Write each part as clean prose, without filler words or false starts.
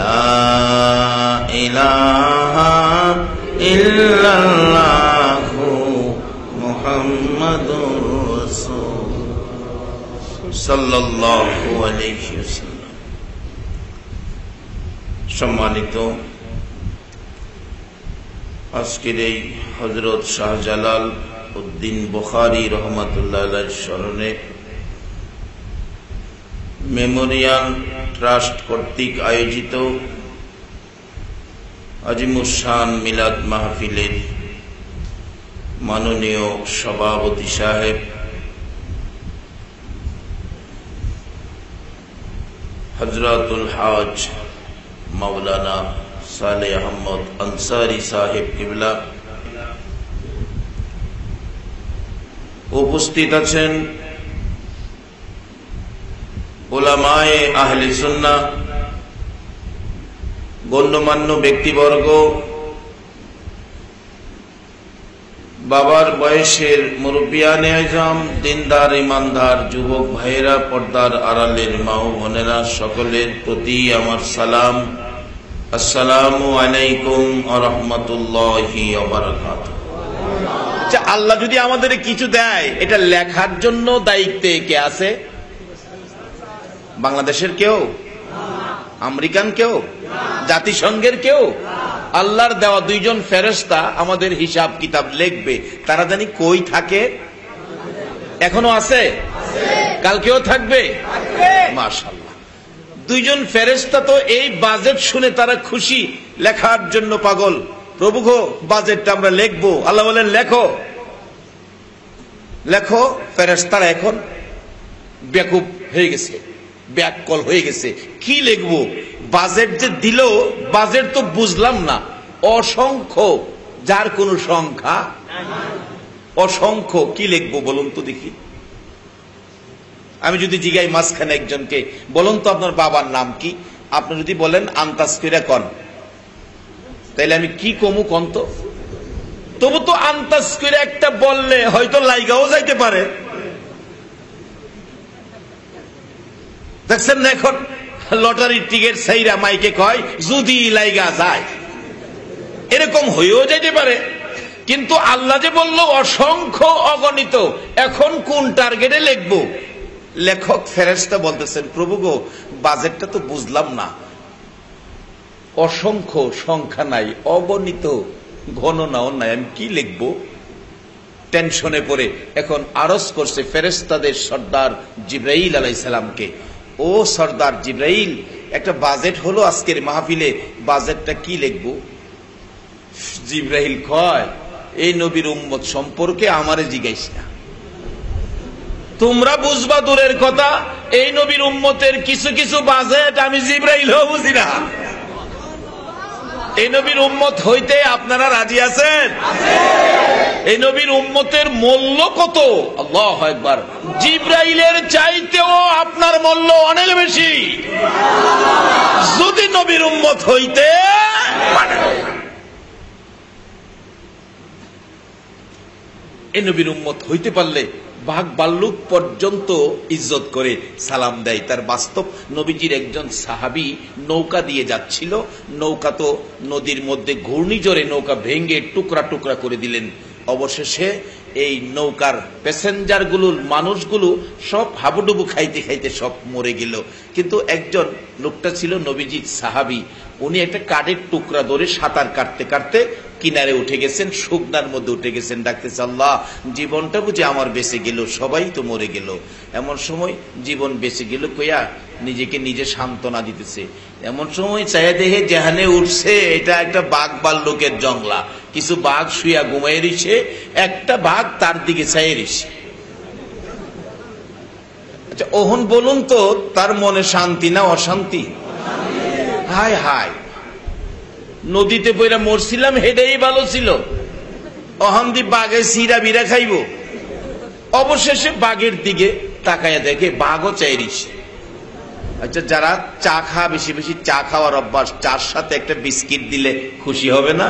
লা ইলাহা ইল্লাল্লাহু মুহাম্মাদুর রাসূলুল্লাহ সাল্লাল্লাহু আলাইহি ওয়াসাল্লাম। সম্মানিত আজকের এই হযরত শাহজালাল উদ্দিন বুখারী রহমাতুল্লাহ আলাইহির স্মরণে মেমোরিয়াল ট্রাস্ট কর্তৃক আয়োজিত আজিমুশান মিলাদ মাহফিলের মাননীয় সভাপতি সাহেব হযরতুল হাজ মাওলানা সালেহ আহমদ আনসারী সাহেব কিবলা, উপস্থিত আছেন উলামায়ে আহলে সুন্নাহ, গণ্যমান্য ব্যক্তিবর্গ, বাবার বয়সের মুরব্বিয়ানে আজম, দিনদার ইমানদার যুবক ভাইয়েরা, পর্দার আড়ালের মা ও বোনেরা, সকলের প্রতি আমার সালাম। আসসালামু আলাইকুম ওয়া রাহমাতুল্লাহি ওয়া বারাকাতুহু। আল্লাহ যদি আমাদের কিছু দেয়, এটা লেখার জন্য দায়িত্বে কে আছে? বাংলাদেশের কেউ? আমেরিকান কেউ? জাতিসংঘের কেউ? আল্লাহর দেওয়া দুইজন ফেরেশতা আমাদের হিসাব কিতাব লিখবে। তারা জানি কই থাকে? এখনো আছে? কালকেও থাকবে? মাশাআল্লাহ। দুইজন ফেরেশতা তো এই বাজেট শুনে তারা খুশি, লেখার জন্য পাগল। প্রভু গো, বাজেটটা আমরা লিখবো। আল্লাহ বলেন লেখো লেখো। ফেরেশতারা এখন বেকুব হয়ে গেছে, ব্যাককল হয়ে গেছে। কি লিখবো? বাজেট যে দিল, বাজেট তো বুঝলাম না। অসংখ্য, যার কোনো সংখ্যা অসংখ্য। কি লিখবো বলুন তো দেখি? আমি যদি জিগাই মাঝখানে একজনকে, বলুন তো আপনার বাবার নাম কি? আপনি যদি বলেন আন্তাজ কইরা কন, তাইলে আমি কি কমু কন তো? তবু তো আন্তাজ কইরা একটা বললে হয়তো লাইগাও যাইতে পারে। দেখছেন না, এখন লটারির টিকিট সেইরা মাইকে কয় যদি লাইগা যায়, এরকম হয়েও যেতে পারে। কিন্তু আল্লাহ যে বলল অসংখ্য অগণিত, এখন কোন টার্গেটে লিখবো? লেখক ফেরেশতা বলতেছেন, প্রভু গো, বাজেটটা তো বুঝলাম না। অসংখ্য, সংখ্যা নাই, অগণিত, গণনাও নাই, আমি কি লিখবো? টেনশনে পড়ে এখন আরজ করছে ফেরেশতাদের সর্দার জিবরাইল আলাইহিস সালামকে, ও সর্দার জিবরাইল, একটা বাজেট হলো আজকের মাহফিলে, বাজেটটা কি লিখবো? জিবরাইল কয়, এই নবীর উম্মত সম্পর্কে আমারে জিজ্ঞাইস না, তোমরা বুঝবা দূরের কথা, এই নবীর উম্মতের কিছু কিছু বাজেট আমি জিবরাইলও বুঝি না। এই নবীর উম্মত হইতে আপনারা রাজি আছেন? এই নবীর উম্মতের মূল্য কত? আল্লাহু আকবার। জিবরাইলের চাইতেও আপনার মূল্য অনেক বেশি যদি নবীর উম্মত হইতে। এই নবীর উম্মত হইতে পারলে বাঘ ভাল্লুক পর্যন্ত ইজ্জত করে সালাম দেয়। তার বাস্তব নবীজির একজন সাহাবী নৌকা দিয়ে যাচ্ছিল, নৌকা তো নদীর মধ্যে ঘূর্ণিঝড়ে নৌকা ভেঙে টুকরা টুকরা করে দিলেন। অবশেষে এই নৌকার প্যাসেঞ্জার গুলোর মানুষগুলো সব হাবুডুবু খাইতে খাইতে সব মরে গেল। কিন্তু একজন লোকটা ছিল নবীজির সাহাবী, উনি একটা কাঠের টুকরা ধরে সাঁতার কাটতে কাটতে কিনারে উঠে গেছেন, শুকনার মধ্যে উঠে গেছেন, ডাকতেছে আল্লাহ, জীবনটা বুঝে আমার বেঁচে গেল, সবাই তো মরে গেল। এমন সময় জীবন বেঁচে গেল কইয়া নিজেকে নিজে সান্ত্বনা দিতেছে। এমন সময় চাইয়া দেখে যেখানে উঠছে এটা একটা বাঘ ভাল্লুকের জংলা, কিছু বাঘ শুয়া ঘুমাই রইছে, একটা বাঘ তার দিকে চাইয়ে রইছে। আচ্ছা, ওহন বলুন তো, তার মনে শান্তি না অশান্তি? হায় হায়, নদীতে পইরা মরছিলাম, হেডেই ভালো ছিল, অহন্দি বাঘে সিরা বিরা খাইব। অবশেষে বাঘের দিকে তাকাইয়া দেখে বাঘও চাইরিস। আচ্ছা, যারা চা খাওয়া, বেশি বেশি চা খাওয়ার অভ্যাস, চার সাথে একটা বিস্কিট দিলে খুশি হবে না?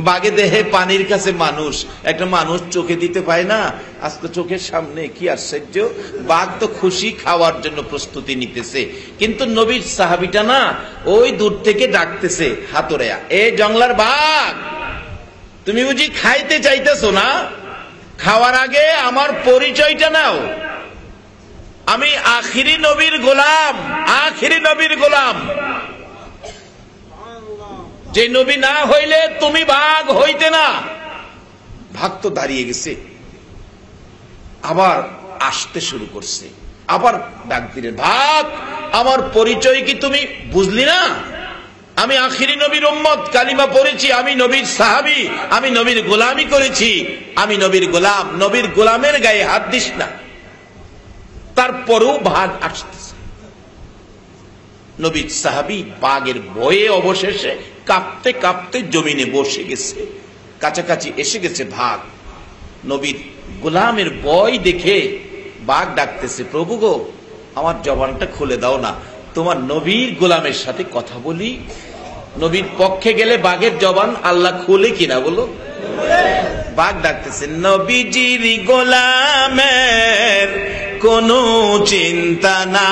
বাঘে দেহে পানির কাছে মানুষ, একটা মানুষ চোখে দিতে পায় না, আজকে চোখের সামনে, কি আশ্চর্য! বাঘ তো খুশি, খাওয়ার জন্য প্রস্তুতি নিতেছে, কিন্তু নবীর সাহাবিটা না, ওই দূর থেকে ডাকতেছে হাতুড়েয়া, এ জংলার বাঘ, তুমি বুঝি খাইতে চাইতেছো না? খাওয়ার আগে আমার পরিচয়টা নাও। আমি আখিরি নবীর গোলাম, আখিরি নবীর গোলাম। যে নবী না হইলে তুমি বাঘ হইতে না। ভাগ তো দাঁড়িয়ে গেছে, আবার আসতে শুরু করছে, আবার ডাক দিলেন, ভাগ, আমার পরিচয় কি তুমি বুঝলি না? আমি আখিরি নবীর উম্মত, কালিমা পড়েছি, আমি নবীর সাহাবী, আমি নবীর গোলামি করেছি, আমি নবীর গোলাম। নবীর গোলামের গায়ে হাত দিস না। তারপরেও ভাগ আসতেছে। নবীর সাহাবী বাঘের ভয়ে অবশেষে কাঁপতে কাঁপতে জমিনে বসে গেছে, কাছাকাছি এসে গেছে ভাগ। নবীর গোলামের ভয় দেখে বাঘ ডাকতেছে, প্রভু গো, আমার জবানটা খুলে দাও না, তোমার নবীর গোলামের সাথে কথা বলি। নবীর পক্ষে গেলে বাঘের জবান আল্লাহ খুলে কিনা বলো? বাঘ ডাকতেছে, নবীজির গোলামের কোনো চিন্তা নাই,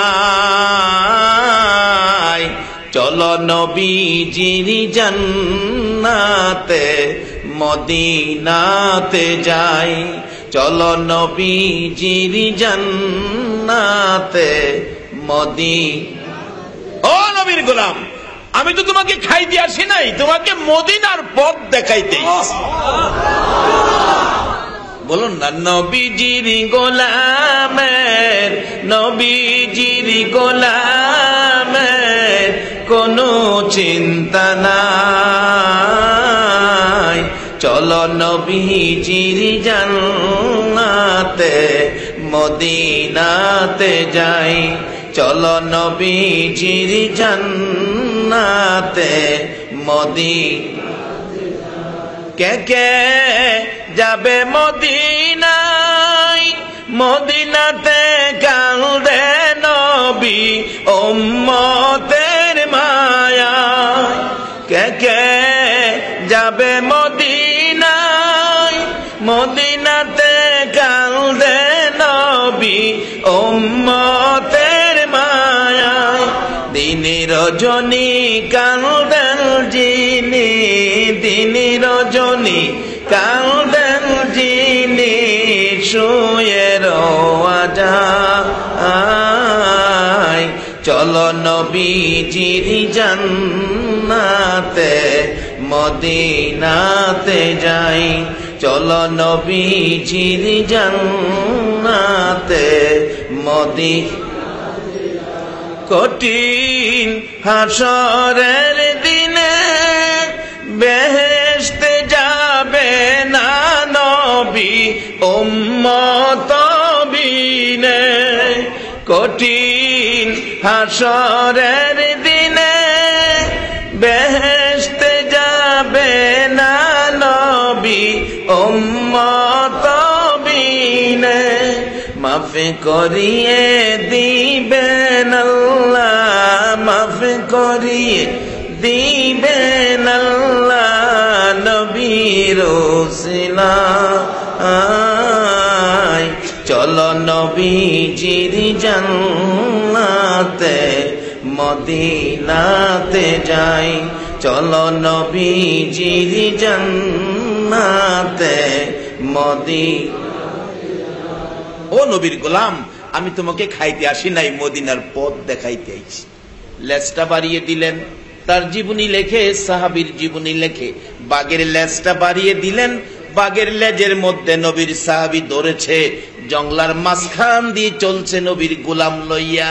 চলো নবীজির জান্নাতে মদিনাতে যাই, চলো নবীজির জান্নাতে ও নবীর গোলাম, আমি তো তোমাকে খাইতে আসি নাই, তোমাকে মদিনার পথ দেখাইতে। বলুন না, নবীজির গোলামের, নবীজির গোলামের কোনো চিন্তা নাই, চলো নবীজির জান্নাতে মদিনাতে যাই, চলো নবীজির জান্নাতে কে কে যাবে মদিনায়, মদিনাতে কাঁদে নবী উম্মতের মায়ায়, কে কে যাবে মদিনায়, মদিনাতে কাঁদে নবী উম্মতের মায়ায়, দিনে রজনী কাঁদেন যিনি, দিনে রজনী কাঁদেন যিনি, শুয়ে রওয়া যায়, চলো নবীজির জান্নাতে মদিনাতে যাই, চলো নবীজির জান্নাতে কঠিন হাসরের দিনে বেহেশতে যাবে না নবী উম্মত বিনে, কঠিন হাসরের দিনে বেহেশতে যাবে না নবী উম্মত বিনে, মাফ করিয়ে দিবেন আল্লাহ, মাফ করিয়ে দিবেন আল্লাহ নবীর ওসিলায়, চলো নবীজির জান্নাতে মদিনাতে যাই, চলো নবীজির জান্নাতে ও নবীর গোলাম, আমি তোমাকে খাইতে আসি নাই, মদিনার পথ দেখাইতে আইছি। লেজটা বাড়িয়ে দিলেন, তার জীবনী লেখে, সাহাবীর জীবনী লেখে, বাঘের লেজটা বাড়িয়ে দিলেন, বাঘের লেজের মধ্যে নবীর সাহাবী ধরেছে, জংলার মাঝখান দিয়ে চলছে নবীর গোলাম লইয়া।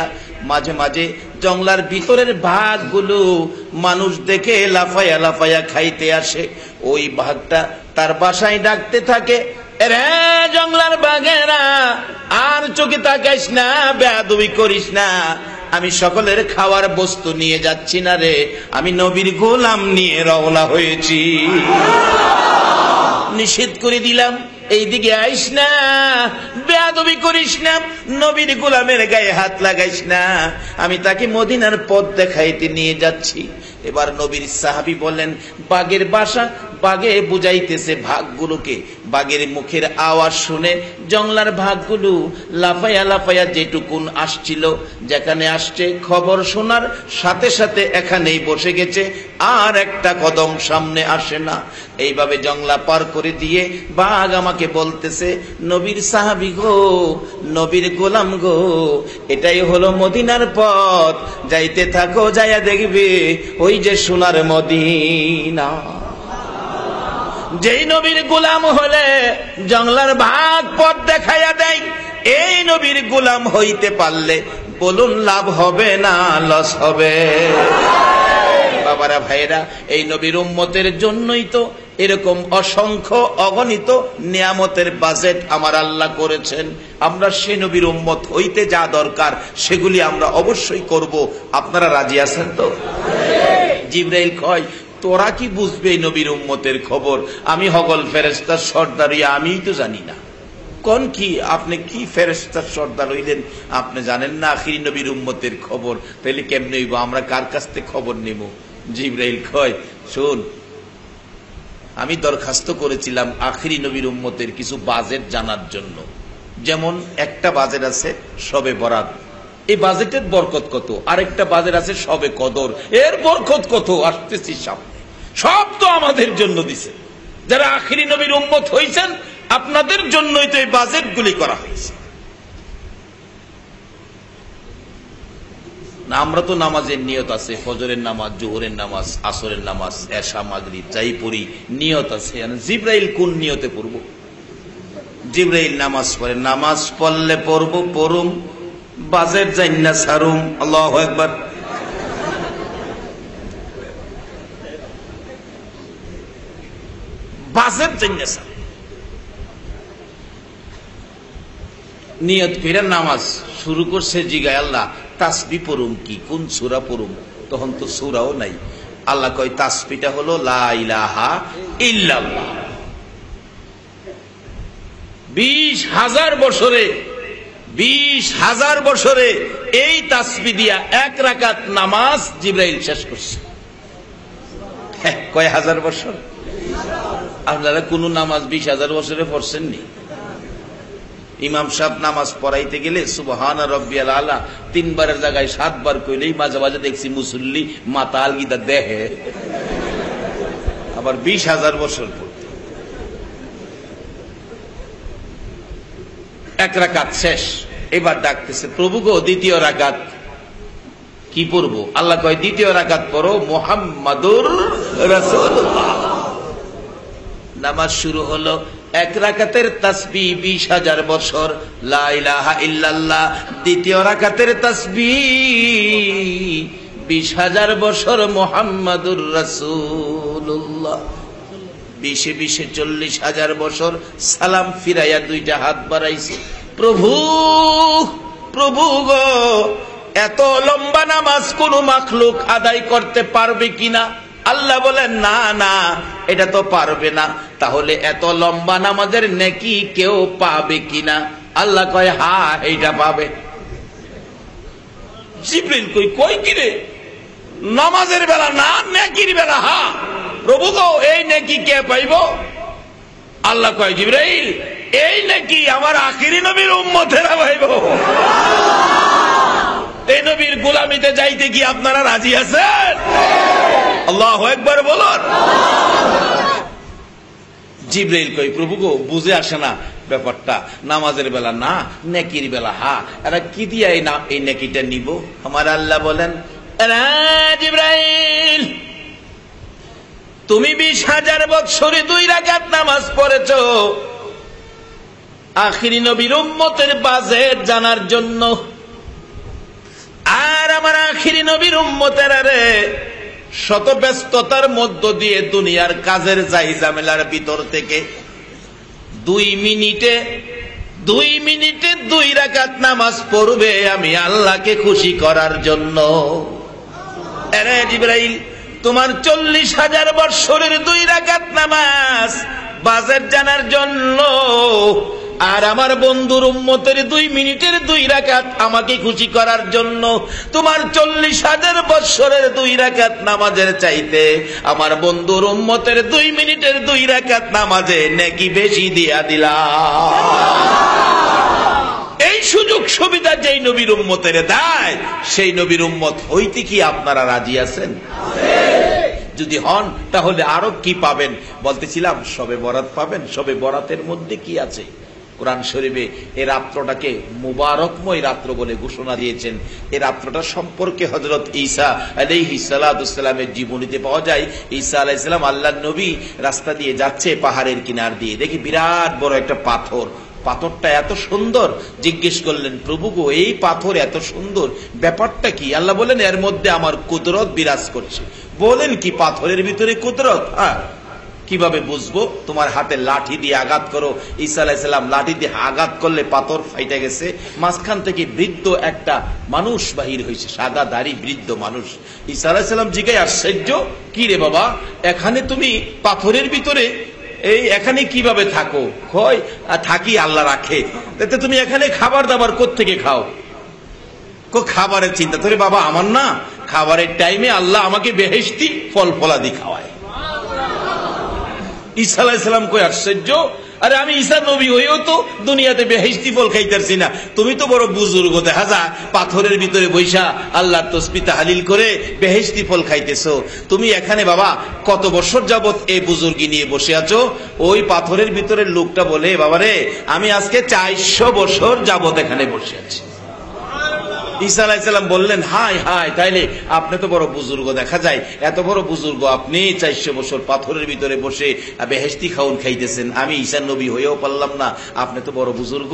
মাঝে মাঝে জংলার ভিতরের ভাগগুলো মানুষ দেখে লাফায়া লাফায়া খাইতে আসে। ওই ভাগটা তার বাসায় ডাকতে থাকে, রে জংলার বাঘেরা, আর চোখে তাকাইস না, বেয়াদবি করিস না, আমি সকলের খাওয়ার বস্তু নিয়ে যাচ্ছি না রে, আমি নবীর গোলাম নিয়ে রওনা হয়েছি, নিষেধ করে দিলাম, এইদিকে আইস না, বেয়াদবি করিস না, নবীর গোলামের গায়ে হাত লাগাইস না, আমি তাকে মদিনার পথ দেখাইতে নিয়ে যাচ্ছি। এবার নবীর সাহাবী বলেন, বাঘের বাসা, বাঘে বুঝাইতেছে ভাগগুলোকে। বাঘের মুখের আওয়াজ শুনে জংলার ভাগগুলো লাফাইয়া লাফাইয়া যেটুকুন আসছিল, যেখানে আসছে খবর শোনার সাথে সাথে এখানেই বসে গেছে, আর একটা কদম সামনে আসে না। এইভাবে জংলা পার করে দিয়ে বাঘ আমাকে বলতেছে, নবীর সাহাবী গো, নবীর গোলাম গো, এটাই হলো মদিনার পথ, যাইতে থাকো, যাইয়া দেখবে ওই যে সোনার মদিনা। যেই নবীর গোলাম হলে জংলার ভাগ পথ দেখাইয়া দেয়, এই নবীর গোলাম হইতে পারলে বলুন লাভ হবে না লস হবে? বাবারা, ভাইরা, এই নবীর উম্মতের জন্যই তো এরকম অসংখ্য অগণিত নিয়ামতের বাজেট আমার আল্লাহ করেছেন। আমরা সে নবীর উম্মত হইতে যা দরকার সেগুলি আমরা অবশ্যই করব। আপনারা রাজি আছেন তো? জিবরাইল কয়, তোরা কি বুঝবে এই নবীর উম্মতের খবর? আমি হগল ফেরেশতার সর্দার, আমিই তো জানি না। কোন কি আপনি কি ফেরেশতার সর্দার হইলেন? আপনি জানেন না আখিরি নবীর উম্মতের খবর? তাহলে কেমনে হইব? আমরা কার কাছ থেকে খবর নেব? জিবরাইল কয়, শোন, আমি দরখাস্ত করেছিলাম আখিরি নবীর উম্মতের কিছু বাজেট জানার জন্য। যেমন একটা বাজেট আছে শবে বরাত, এই বাজেটের বরকত কত, আরেকটা বাজেট আছে শবে কদর, এর বরকত কত, আসতেছি সামনে। সব তো আমাদের জন্য দিছে। যারা আখিরি নবীর উম্মত হইছেন, আপনাদের জন্যই তো এই বাজেটগুলি করা হয়েছে। না, আমরা তো নামাজের নিয়ত আছে, ফজরের নামাজ, জোহরের নামাজ, আসরের নামাজ, এশা, মাগরিব যাই পড়ি, নিয়ত আছে। জিবরাইল কোন নিয়তে পড়ব? জিবরাইল নামাজ পড়ে, নামাজ পড়লে পড়ব, পড়ুম, বাজেট জান্না সারুম। আল্লাহু আকবার। বাজেট জান্না সারুম। নিয়ত করে নামাজ শুরু করছে, জিগায় আল্লাহ তাসবিহ পড়ুম কি, কোন সূরা পড়ুম? তখন তো সূরাও নাই। আল্লাহ কয় তাসবিহটা হলো লা ইলাহা ইল্লাল্লাহ। 20,000 বছরে 20,000 বছরে এই তাসবিহ দিয়া এক রাকাত নামাজ জিবরাইল শেষ করছে। কয় হাজার বছর? আপনারা কোন নামাজ 20,000 বছরে পড়ছেননি? ইমাম সাহেব নামাজ পড়াইতে গেলে সুবহান রাব্বিয়াল আলা 3 বারের জায়গায় 7 বার কইলেই মাঝে মাঝে দেখছি মুসল্লি মাথা আলগিদা দেহে, আবার 20,000 বছর পড়তে। এক রাকাত শেষ, এবার ডাকতেছে, প্রভু গো, দ্বিতীয় রাকাত কি পড়বো? আল্লাহ কয় দ্বিতীয় রাকাত পড়ো মুহাম্মাদুর রাসূলুল্লাহ। নামাজ শুরু হলো। এক রাকাতের তাসবিহ 20,000 বছর, লা ইলাহা ইল্লাল্লাহ। দ্বিতীয় রাকাতের তাসবিহ 20,000 বছর, মুহাম্মাদুর রাসূলুল্লাহ। 20 40,000 বছর। সালাম ফিরাইয়া 2টা হাত বাড়াইছে, প্রভু প্রভু গো, এত লম্বা নামাজ কোন মাখলুক আদায় করতে পারবে কিনা? আল্লাহ বলেন না না, এটা তো পারবে না। তাহলে এত লম্বা নামাজের নেকি কেউ পাবে কিনা? আল্লাহ কয় হ্যাঁ, এইটা পাবে। জিবরিল কই কিরে, নামাজের বেলা না, নেকির বেলা হ্যাঁ। প্রভু গো, এই নেকি কে পাইব? আল্লাহ কয় জিবরাইল, এই নেকি আমার আখিরি নবীর উম্মতেরা পাইব। এই নবীর গোলামিতে যাইতে কি আপনারা রাজি আছেন? আল্লাহু আকবার বলুন। জিবরাইল কই, প্রভু গো, বুঝে আসে না ব্যাপারটা, নামাজের বেলা না, নেকির বেলা হ্যাঁ, এরা কি দিয়া এই নেকিটা নিব? আমার আল্লাহ বলেন, জিবরাইল, তুমি 20,000 বছরে 2 রাকাত নামাজ পড়েছ আখিরি নবীর উম্মতের বাজেট জানার জন্য। আর আমার আখিরি নবীর উম্মতেরা রে শত ব্যস্ততার মধ্য দিয়ে দুনিয়ার কাজের যাই ঝামেলার ভিতর থেকে 2 মিনিটে 2 রাকাত নামাজ পড়বে আমি আল্লাহকে খুশি করার জন্য। আরে জিবরাইল, তোমার 40,000 বছরের 2 রাকাত নামাজ বাজেট জানার জন্য আর আমার বন্ধুর উম্মতের 2 মিনিটের 2 রাকাত আমাকে খুশি করার জন্য তোমার 40,000 বৎসরের 2 রাকাত নামাজের চাইতে আমার বন্ধুর উম্মতের 2 মিনিটের 2 রাকাত নামাজে নেকি বেশি দিয়া দিলাম। এই সুযোগ সুবিধা যেই নবীর উম্মতের দেয়, সেই নবীর উম্মত হইতে কি আপনারা রাজি আছেন? যদি হন তাহলে আরো কি পাবেন? বলতেছিলাম শবে বরাত পাবেন। শবে বরাতের মধ্যে কি আছে? কোরআন শরীফে এই রাত্রটাকে মুবারকময় রাত্র বলে ঘোষণা দিয়েছেন। এই রাত্রটা সম্পর্কে হযরত ঈসা আলাইহিস সালামের জীবনীতে পাওয়া যায়। ঈসা আলাইহিস সালাম আল্লাহর নবী রাস্তা দিয়ে যাচ্ছে পাহাড়ের কিনার দিয়ে, দেখি বিরাট বড় একটা পাথর। পাথরটা এত সুন্দর, জিজ্ঞেস করলেন প্রভু গো এই পাথর এত সুন্দর, ব্যাপারটা কি? আল্লাহ বলেন এর মধ্যে আমার কুদরত বিরাজ করছে। বলেন কি পাথরের ভিতরে কুদরত? হ্যাঁ। কিভাবে বুঝবো? তোমার হাতে লাঠি দিয়ে আঘাত করো। ঈসা আলাইহিস সালাম লাঠি দিয়ে আঘাত করলে পাথর ফাইটা গেছে। মাঝখান থেকে বৃদ্ধ একটা মানুষ বাহির হয়েছে, সাদা দাড়ি বৃদ্ধ মানুষ। ঈসা আলাইহিস সালাম জিজ্ঞাসা, আশ্চর্য, কি রে বাবা, এখানে তুমি পাথরের ভিতরে এখানে কিভাবে থাকো? কয় থাকি, আল্লাহ রাখে। তুমি এখানে খাবার দাবার কোত্থেকে খাও? খাবারের চিন্তা তোরে বাবা আমার না, খাবারের টাইমে আল্লাহ আমাকে বেহেশতি ফল ফলাদি খাওয়ায়। ঈসা আলাইহিস সালাম কই আশ্চর্য, আরে আমি ঈসা নবী হইও তো দুনিয়াতে বেহেশতি ফল খাইতেছি না, তুমি তো বড় বুজুর্গ, দেখা যায় পাথরের ভিতরে বৈশা আল্লাহর তাসবিহ তাহলিল করে বেহেশতি ফল খাইতেছো। তুমি এখানে বাবা কত বছর যাবত এই বুজুর্গি নিয়ে বসে আছো? ওই পাথরের ভিতরের লোকটা বলে, বাবারে আমি আজকে 400 বছর যাবত এখানে বসে আছি। ঈসা আলাইহিস সালাম বললেন, হাই হাই, তাইলে আপনি তো বড় বুজুর্গ, দেখা যায় এত বড় বুজুর্গ আপনি 400 বছর পাথরের ভিতরে বসে বেহেশতি খাউন খাইতেছেন, আমি ঈসা নবী হয়েও পারলাম না, আপনি তো বড় বুজুর্গ।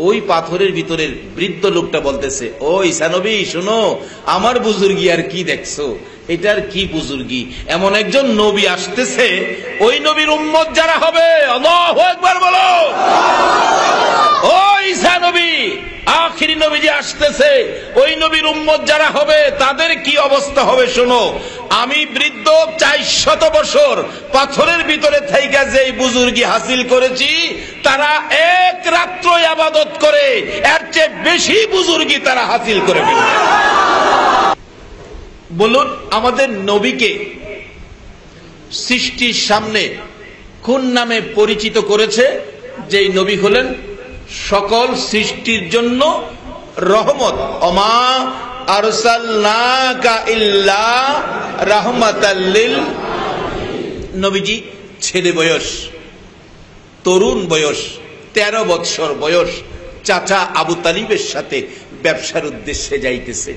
ওই পাথরের ভিতরের বৃদ্ধ লোকটা বলতেছে, ও ঈসা নবী শোনো, আমার বুজুর্গি আর কি দেখছো? এটার কি বুজুর্গি? এমন একজন নবী আসতেছে, ওই নবীর উম্মত যারা হবে, আল্লাহু আকবার বলো, ও ঈসা নবী আখিরি নবী যে আসতেছে, ওই নবীর উম্মত যারা হবে তাদের কি অবস্থা হবে শোনো। আমি বৃদ্ধ 400 বছর পাথরের ভিতরে থাইকা যে বুজুর্গি হাসিল করেছি, তারা এক রাত্র ইবাদত করে এর চেয়ে বেশি বুজুর্গি তারা হাসিল করে ফেলবে। বলুন আমাদের নবীকে সৃষ্টির সামনে কোন নামে পরিচিত করেছে? যেই নবী হলেন সকল সৃষ্টির জন্য রহমত। ওমা আরসালনাকা ইল্লা রাহমাতাল লিল। নবীজি ছেলে বয়স, তরুণ বয়স, 13 বৎসর বয়স, চাচা আবু তালিবের সাথে ব্যবসার উদ্দেশ্যে যাইতেছে।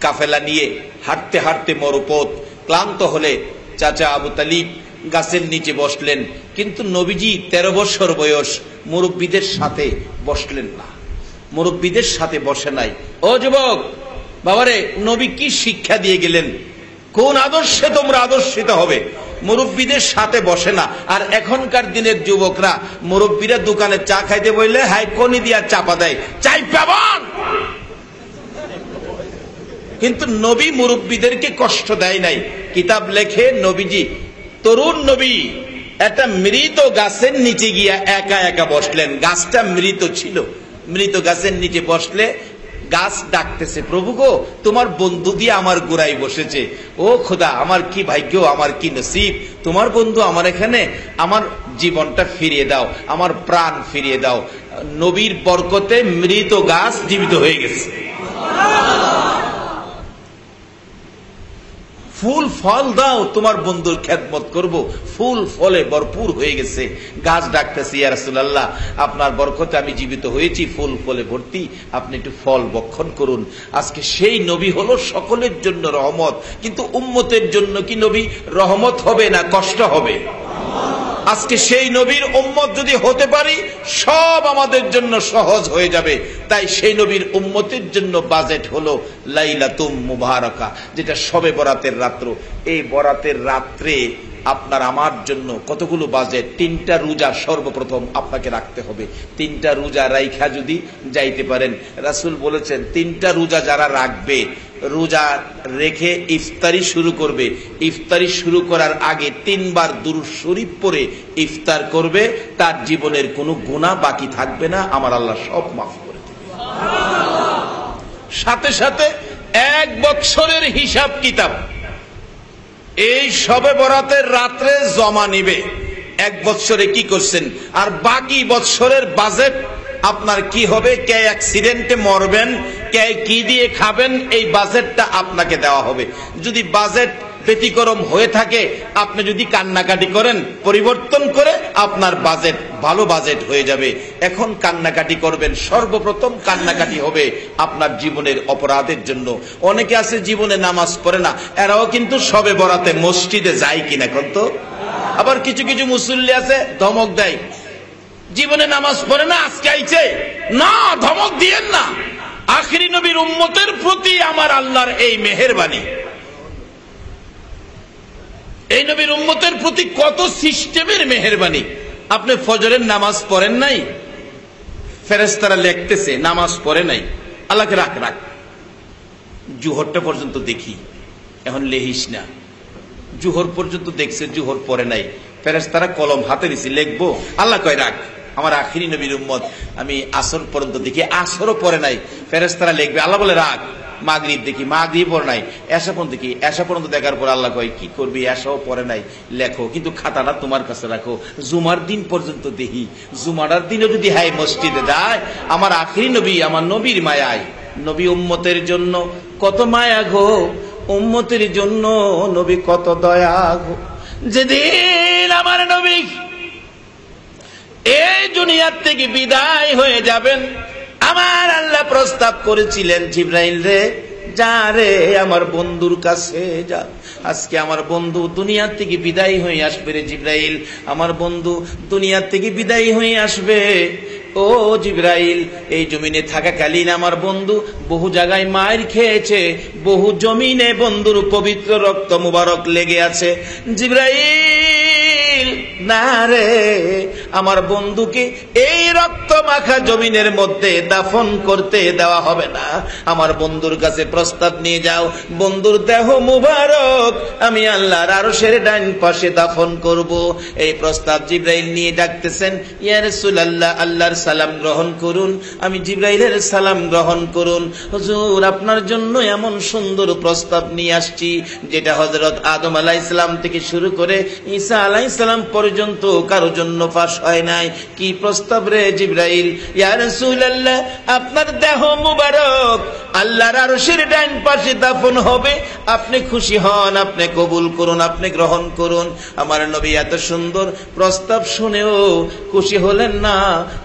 কাফেলা নিয়ে হাঁটতে হাঁটতে মরুপথ, ক্লান্ত হলে চাচা আবু তালিব গাছের নিচে বসলেন, কিন্তু নবীজি 13 বছর বয়স, মুরব্বীদের সাথে বসলেন না, মুরব্বীদের সাথে বসে নাই। ও যুবক বাবারে, নবী কি শিক্ষা দিয়ে গেলেন? কোন আদর্শে তোমরা আদর্শিত হবে? মুরব্বীদের সাথে বসে না। আর এখনকার দিনের যুবকরা, মুরব্বীরা দোকানে চা খাইতে বললে হাই কোনি দিয়া চাপা দেয়, চাই পাবান। কিন্তু নবী মুরব্বীদেরকে কষ্ট দেয় নাই। কিতাব লেখে নবীজি তরুণ নবী একটা মৃত গাছের নিচে গিয়া একা একা বসলেন। গাছটা মৃত ছিল, মৃত গাছের নিচে বসলে গাছ ডাকতেছে, প্রভু গো তোমার বন্ধু দিয়ে আমার গোড়ায় বসেছে, ও খোদা আমার কি ভাগ্য, আমার কি নসিব, তোমার বন্ধু আমার এখানে, আমার জীবনটা ফিরিয়ে দাও, আমার প্রাণ ফিরিয়ে দাও। নবীর বরকতে মৃত গাছ জীবিত হয়ে গেছে। ফুল ফল দাও, তোমার বন্ধুর খেদমত করব। ফুল ফলে ভরপুর হয়ে গেছে। গাছ ডাকতেছে, ইয়া রাসূলুল্লাহ আপনার বরকতে আমি জীবিত হয়েছি, ফুল ফলে ভর্তি, আপনি একটু ফল বক্ষণ করুন। আজকে সেই নবী হলো সকলের জন্য রহমত, কিন্তু উম্মতের জন্য কি নবী রহমত হবে না কষ্ট হবে? আজকে সেই নবীর উম্মত যদি হতে পারি, সব আমাদের জন্য সহজ হয়ে যাবে। তাই সেই নবীর উম্মতের জন্য বাজেট হলো লাইলাতুম মুবারাকা, যেটা শবে বরাতের রাত্র। এই বরাতের রাত্রে আপনার আমার জন্য কতগুলো বাজেট? 3টা রোজা সর্বপ্রথম আপনাকে রাখতে হবে। 3টা রোজা রাইখা যদি যাইতে পারেন, রাসূল বলেছেন 3টা রোজা যারা রাখবে রোজা রেখে ইফতারি শুরু করবে, ইফতারি শুরু করার আগে 3 বার দুরূদ শরীফ পড়ে ইফতার করবে, তার জীবনের কোনো গুনাহ বাকি থাকবে না, আমার আল্লাহ সব মাফ করে দেবে। সাথে সাথে 1 বছরের হিসাব কিতাব এই শবে বরাতের রাত্রে জমা নিবে, 1 বছরে কি করছেন, আর বাকি বছরের বাজেট আপনার কি হবে, কে অ্যাক্সিডেন্টে মরবেন, কে কি দিয়ে খাবেন, এই বাজেটটা আপনাকে দেওয়া হবে। যদি বাজেট ব্যতিক্রম হয়ে থাকে, আপনি যদি কান্নাকাটি করেন, পরিবর্তন করে আপনার বাজেট ভালো বাজেট হয়ে যাবে। এখন কান্নাকাটি করবেন, সর্বপ্রথম কান্নাকাটি হবে আপনার জীবনের অপরাধের জন্য। অনেকে আছে জীবনে নামাজ পড়ে না, এরাও কিন্তু শবে বরাতে মসজিদে যায় কিনা কত। আবার কিছু কিছু মুসল্লি আছে ধমক দেয়, জীবনে নামাজ পড়ে না, আজকে আইছে না, ধমক দিয়েন না। আখিরি নবীর উম্মতের প্রতি আমার আল্লাহর এই মেহেরবানি, এই নবীর উম্মতের প্রতি কত সিস্টেমের মেহেরবানি। আপনি ফজরের নামাজ পড়েন নাই, ফেরেশতারা লিখতেছে নামাজ পড়ে নাই, আল্লাহকে রাখ রাখ, জুহরটা পর্যন্ত দেখি, এখন লেহিস না। জুহর পর্যন্ত দেখছে, জুহর পড়ে নাই, ফেরেশতারা কলম হাতে দিছে, লিখবো, আল্লাহ কয় রাখ, আমার আখিরি নবীর উম্মত আমি আসর পর্যন্ত দেখি, আসরও পড়ে নাই, ফেরেশতারা লিখবে, আল্লাহ বলে রাখ। মাগরিব দেখি, মাগরিব পড়ে নাই, এশা পর্যন্ত দেখি, এশা পর্যন্ত দেখার পর আল্লাহ কয় কি করবি, এশাও পড়ে নাই, লেখো, কিন্তু খাতাটা তোমার কাছে রাখো, জুমার দিন পর্যন্ত দেখি, জুমার দিনও যদি হাই মসজিদে যায়, আমার আখিরি নবী, আমার নবীর মায়ায়, নবী উম্মতের জন্য কত মায়া গো, উম্মতের জন্য নবী কত দয়া গো। যেদিন আমার নবী এই দুনিয়ার থেকে বিদায় হয়ে যাবেন, আমার আল্লাহ প্রস্তাব করেছিলেন, জিবরাইল রে যা রে আমার বন্ধুর কাছে যা, আজকে আমার বন্ধু দুনিয়ার থেকে বিদায় হয়ে আসবে রে জিবরাইল, আমার বন্ধু দুনিয়ার থেকে বিদায় হয়ে আসবে। ও জিবরাইল, এই জমিনে থাকাকালীন আমার বন্ধু বহু জায়গায় মার খেয়েছে, বহু জমিনে বন্ধুর পবিত্র রক্ত মুবারক লেগে আছে। জিবরাইল না রে, আমার বন্ধুকে এই রক্ত মাখা জমিনের মধ্যে দাফন করতে দেওয়া হবে না, আমার বন্ধুর কাছে প্রস্তাব নিয়ে যাও, বন্ধুর দেহ মুবারক আমি আল্লাহর আরশের ডান পাশে দাফন করব। এই প্রস্তাব জিবরাইল নিয়ে ডাকতেছেন, ইয়া রাসূলুল্লাহ আল্লাহর সালাম গ্রহণ করুন। আমি জিবরাইলের সালাম গ্রহণ করুন। হুজুর আপনার জন্য এমন সুন্দর প্রস্তাব নিয়ে আসছি, যেটা হযরত আদম আলাইহিস সালাম থেকে শুরু করে ঈসা আলাইহিস সালাম পর্যন্ত কারো জন্য ফাঁস হয় নাই। কি প্রস্তাব রে জিবরাইল? ইয়া রাসূলুল্লাহ আপনার দেহ মুবারক আল্লাহর আরশের ডান পাশে দাফন হবে, আপনি খুশি হন, আপনি কবুল করুন, আপনি গ্রহণ করুন। আমার নবী এত সুন্দর প্রস্তাব শুনেও খুশি হলেন না,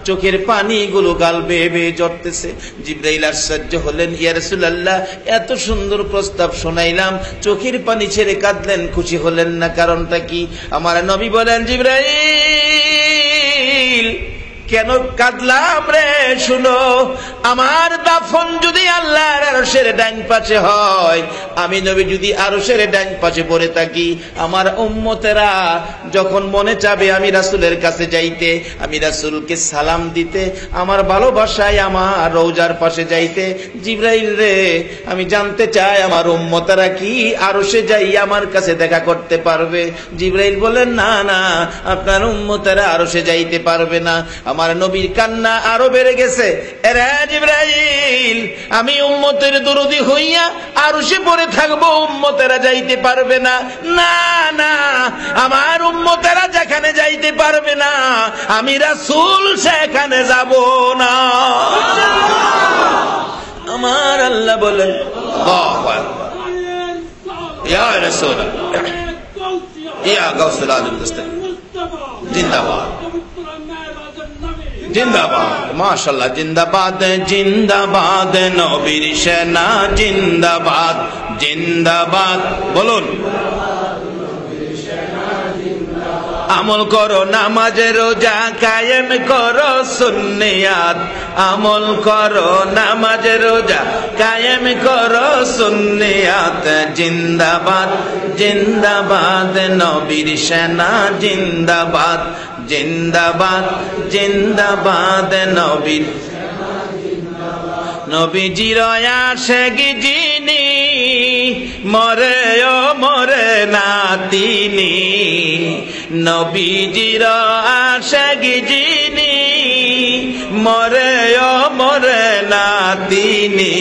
চোখের পানিগুলো গাল বেয়ে বেয়ে ঝরতেছে। জিবরাইল আশ্চর্য হলেন, ইয়া রাসূলুল্লাহ এত সুন্দর প্রস্তাব শোনাইলাম, চোখের পানি ছেড়ে কাঁদলেন, খুশি হলেন না, কারণটা কি? আমার নবী বলেন, জিবরাইল কেন কাঁদলাম রে? শুনো, আমার দাফন যদি আল্লাহর আরশের ডান পাশে হয়, আমি নবী যদি আরশের ডান পাশে পড়ে থাকি, আমার উম্মতেরা যখন মনে চাবে আমি রাসূলের কাছে যাইতে, আমি রাসূলকে সালাম দিতে, আমার ভালোবাসায় আমার রওজার পাশে যাইতে, জিবরাইল রে আমি জানতে চাই আমার উম্মতেরা কি আরশে যাই আমার কাছে দেখা করতে পারবে? জিবরাইল বলেন, না না, আপনার উম্মতেরা আরশে যাইতে পারবে না। আমার নবীর কান্না আরো বেড়ে গেছে, এরে জিবরাইল আমি উম্মতের দরদি হইয়া আরশে পড়ে থাকবো, উম্মতেরা যাইতে পারবে না। না না, আমার উম্মতেরা যেখানে যাইতে পারবে না, আমি রাসূল সেখানে যাব না। আমার আল্লাহ বলেন, আল্লাহু আকবার, ইয়া রাসূলুল্লাহ, ইয়া গাউসুল আজম জিন্দাবাদ, জিন্দাবাদ, মাশাআল্লাহ, জিন্দাবাদ, জিন্দাবাদ নবীর সেনা, জিন্দাবাদ, জিন্দাবাদ, বলুন। আমল করো নামাজ রোজা কায়েম করো সুন্নিয়াত, আমল করো নামাজ রোজা কায়েম করো সুন্নিয়াত, জিন্দাবাদ, জিন্দাবাদ নবীর সেনা, জিন্দাবাদ, জিন্দাবাদ, জিন্দাবাদ নবীর, নবীজির আশিক যিনি মরে ও মরে না তিনি, নবীজির আশিক যিনি, মরে ও মরে না তিনি।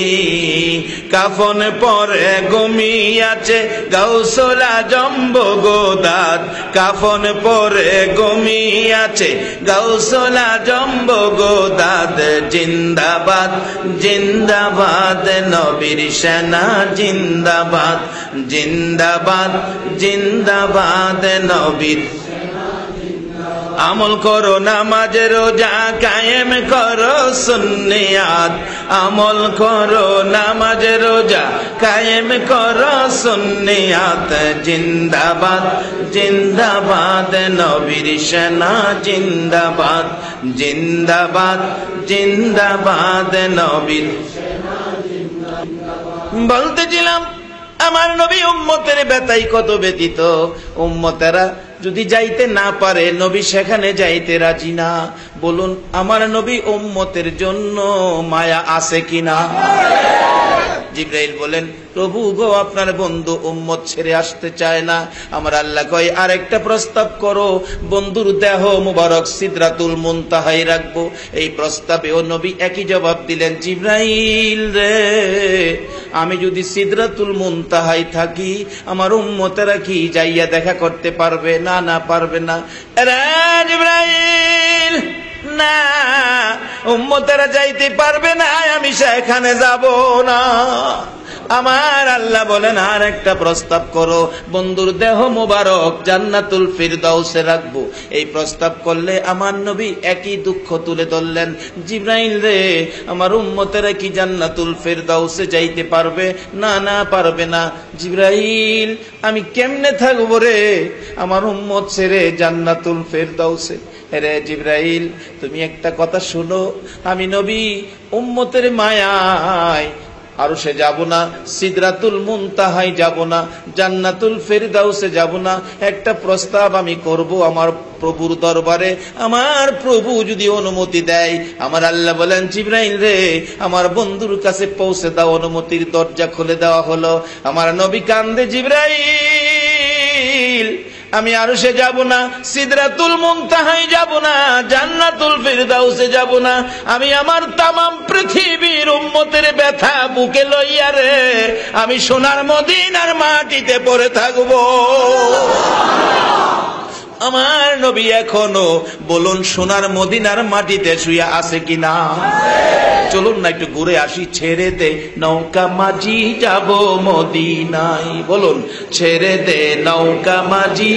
কাফন পরে ঘুমিয়াছে গাউসুল আজম বগদাদ, কাফন পরে ঘুমিয়াছে গাউসুল আজম বগদাদ। জিন্দাবাদ জিন্দাবাদ নবীর সেনা, জিন্দাবাদ জিন্দাবাদ জিন্দাবাদ নবীর। আমল করো নামাজ রোজা কায়েম করো সুন্নিয়াত, আমল করো নামাজ রোজা কায়েম করো সুন্নিয়াত। জিন্দাবাদ জিন্দাবাদ নবীর সেনা, জিন্দাবাদ জিন্দাবাদ জিন্দাবাদ নবীর। বলতেছিলাম আমার নবী উম্মতের ব্যথায় কত ব্যথিত। উম্মতেরা যদি যাইতে না পারে, নবী সেখানে যাইতে রাজি না। বলুন আমার নবী উম্মতের জন্য মায়া আছে কিনা? জিবরাইল বলেন প্রভু গো, আপনার বন্ধু উম্মত ছেড়ে আসতে চায় না। আমার আল্লাহ কয় আরেকটা প্রস্তাব করো, বন্ধুর দেহ মুবারক সিদরাতুল মুনতাহায় রাখবো। এই প্রস্তাবেও নবী একই জবাব দিলেন, জিবরাইল রে, আমি যদি সিদরাতুল মুনতাহায় থাকি আমার উম্মতেরা কি যাইয়া দেখা করতে পারবে? না না পারবে না। রে জিবরাইল, না, উম্মতেরা যাইতে পারবে না, আমি সেখানে যাব না। আমার আল্লাহ বলেন আর একটা প্রস্তাব করো, বন্ধুর দেহ মুবারক জান্নাতুল ফিরদাউসে রাখবো। এই প্রস্তাব করলে আমার নবী একই দুঃখ তুলে ধরলেন, জিবরাইল রে, আমার উম্মতেরা কি জান্নাতুল ফিরদাউসে যাইতে পারবে? না না পারবে না। জিবরাইল, আমি কেমনে থাকবো রে আমার উম্মত ছেড়ে জান্নাতুল ফিরদাউসে? রে জিবরাইল, তুমি একটা কথা শুনো, আমি নবী উম্মতের মায়ায় আরশে যাব না, সিদরাতুল মুনতাহায় যাব না, জান্নাতুল ফিরদাউসে যাব না। একটা প্রস্তাব আমি করব আমার প্রভুর দরবারে, আমার প্রভু যদি অনুমতি দেয়। আমার আল্লাহ বলেন, জিবরাইল রে, আমার বন্ধুর কাছে পৌঁছে দাও। অনুমতির দরজা খুলে দেওয়া হলো। আমার নবী কান্দে, জিবরাইল, আমি আরশে যাব না, সিদরাতুল মুনতাহায় যাব না, জান্নাতুল ফিরদাউসে যাব না। আমি আমার তামাম পৃথিবীর উম্মতের ব্যথা বুকে লইয়া রে আমি সোনার মদিনার মাটিতে পড়ে থাকবো। আমার নবী এখনো বলুন সোনার মদিনার মাটিতে শুয়ে আছে কিনা? চলুন না একটু ঘুরে আসি। ছেড়ে দে নৌকা মাঝি যাব মদিনায়, বলুন ছেড়ে দে নৌকা মাঝি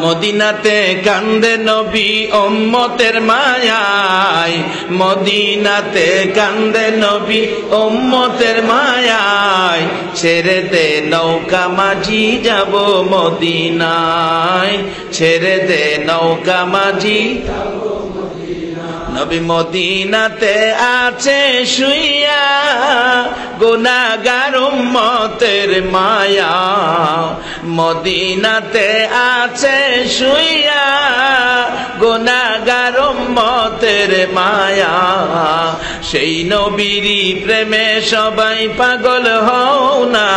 মদিনাতে কান্দে নবী উম্মতের মায়ায়, মদিনাতে কান্দে নবী উম্মতের মায়ায়। ছেড়ে দে নৌকা মাঝি যাব মদিনায়, ছেড়ে দে নৌকা মাঝি। নবী মদিনাতে আছে শুইয়া, গুনাহগার উম্মতের মায়া। মদিনাতে আছে শুইয়া, গুনাহগার উম্মতের মায়া। সেই নবীরই প্রেমে সবাই পাগল হও না,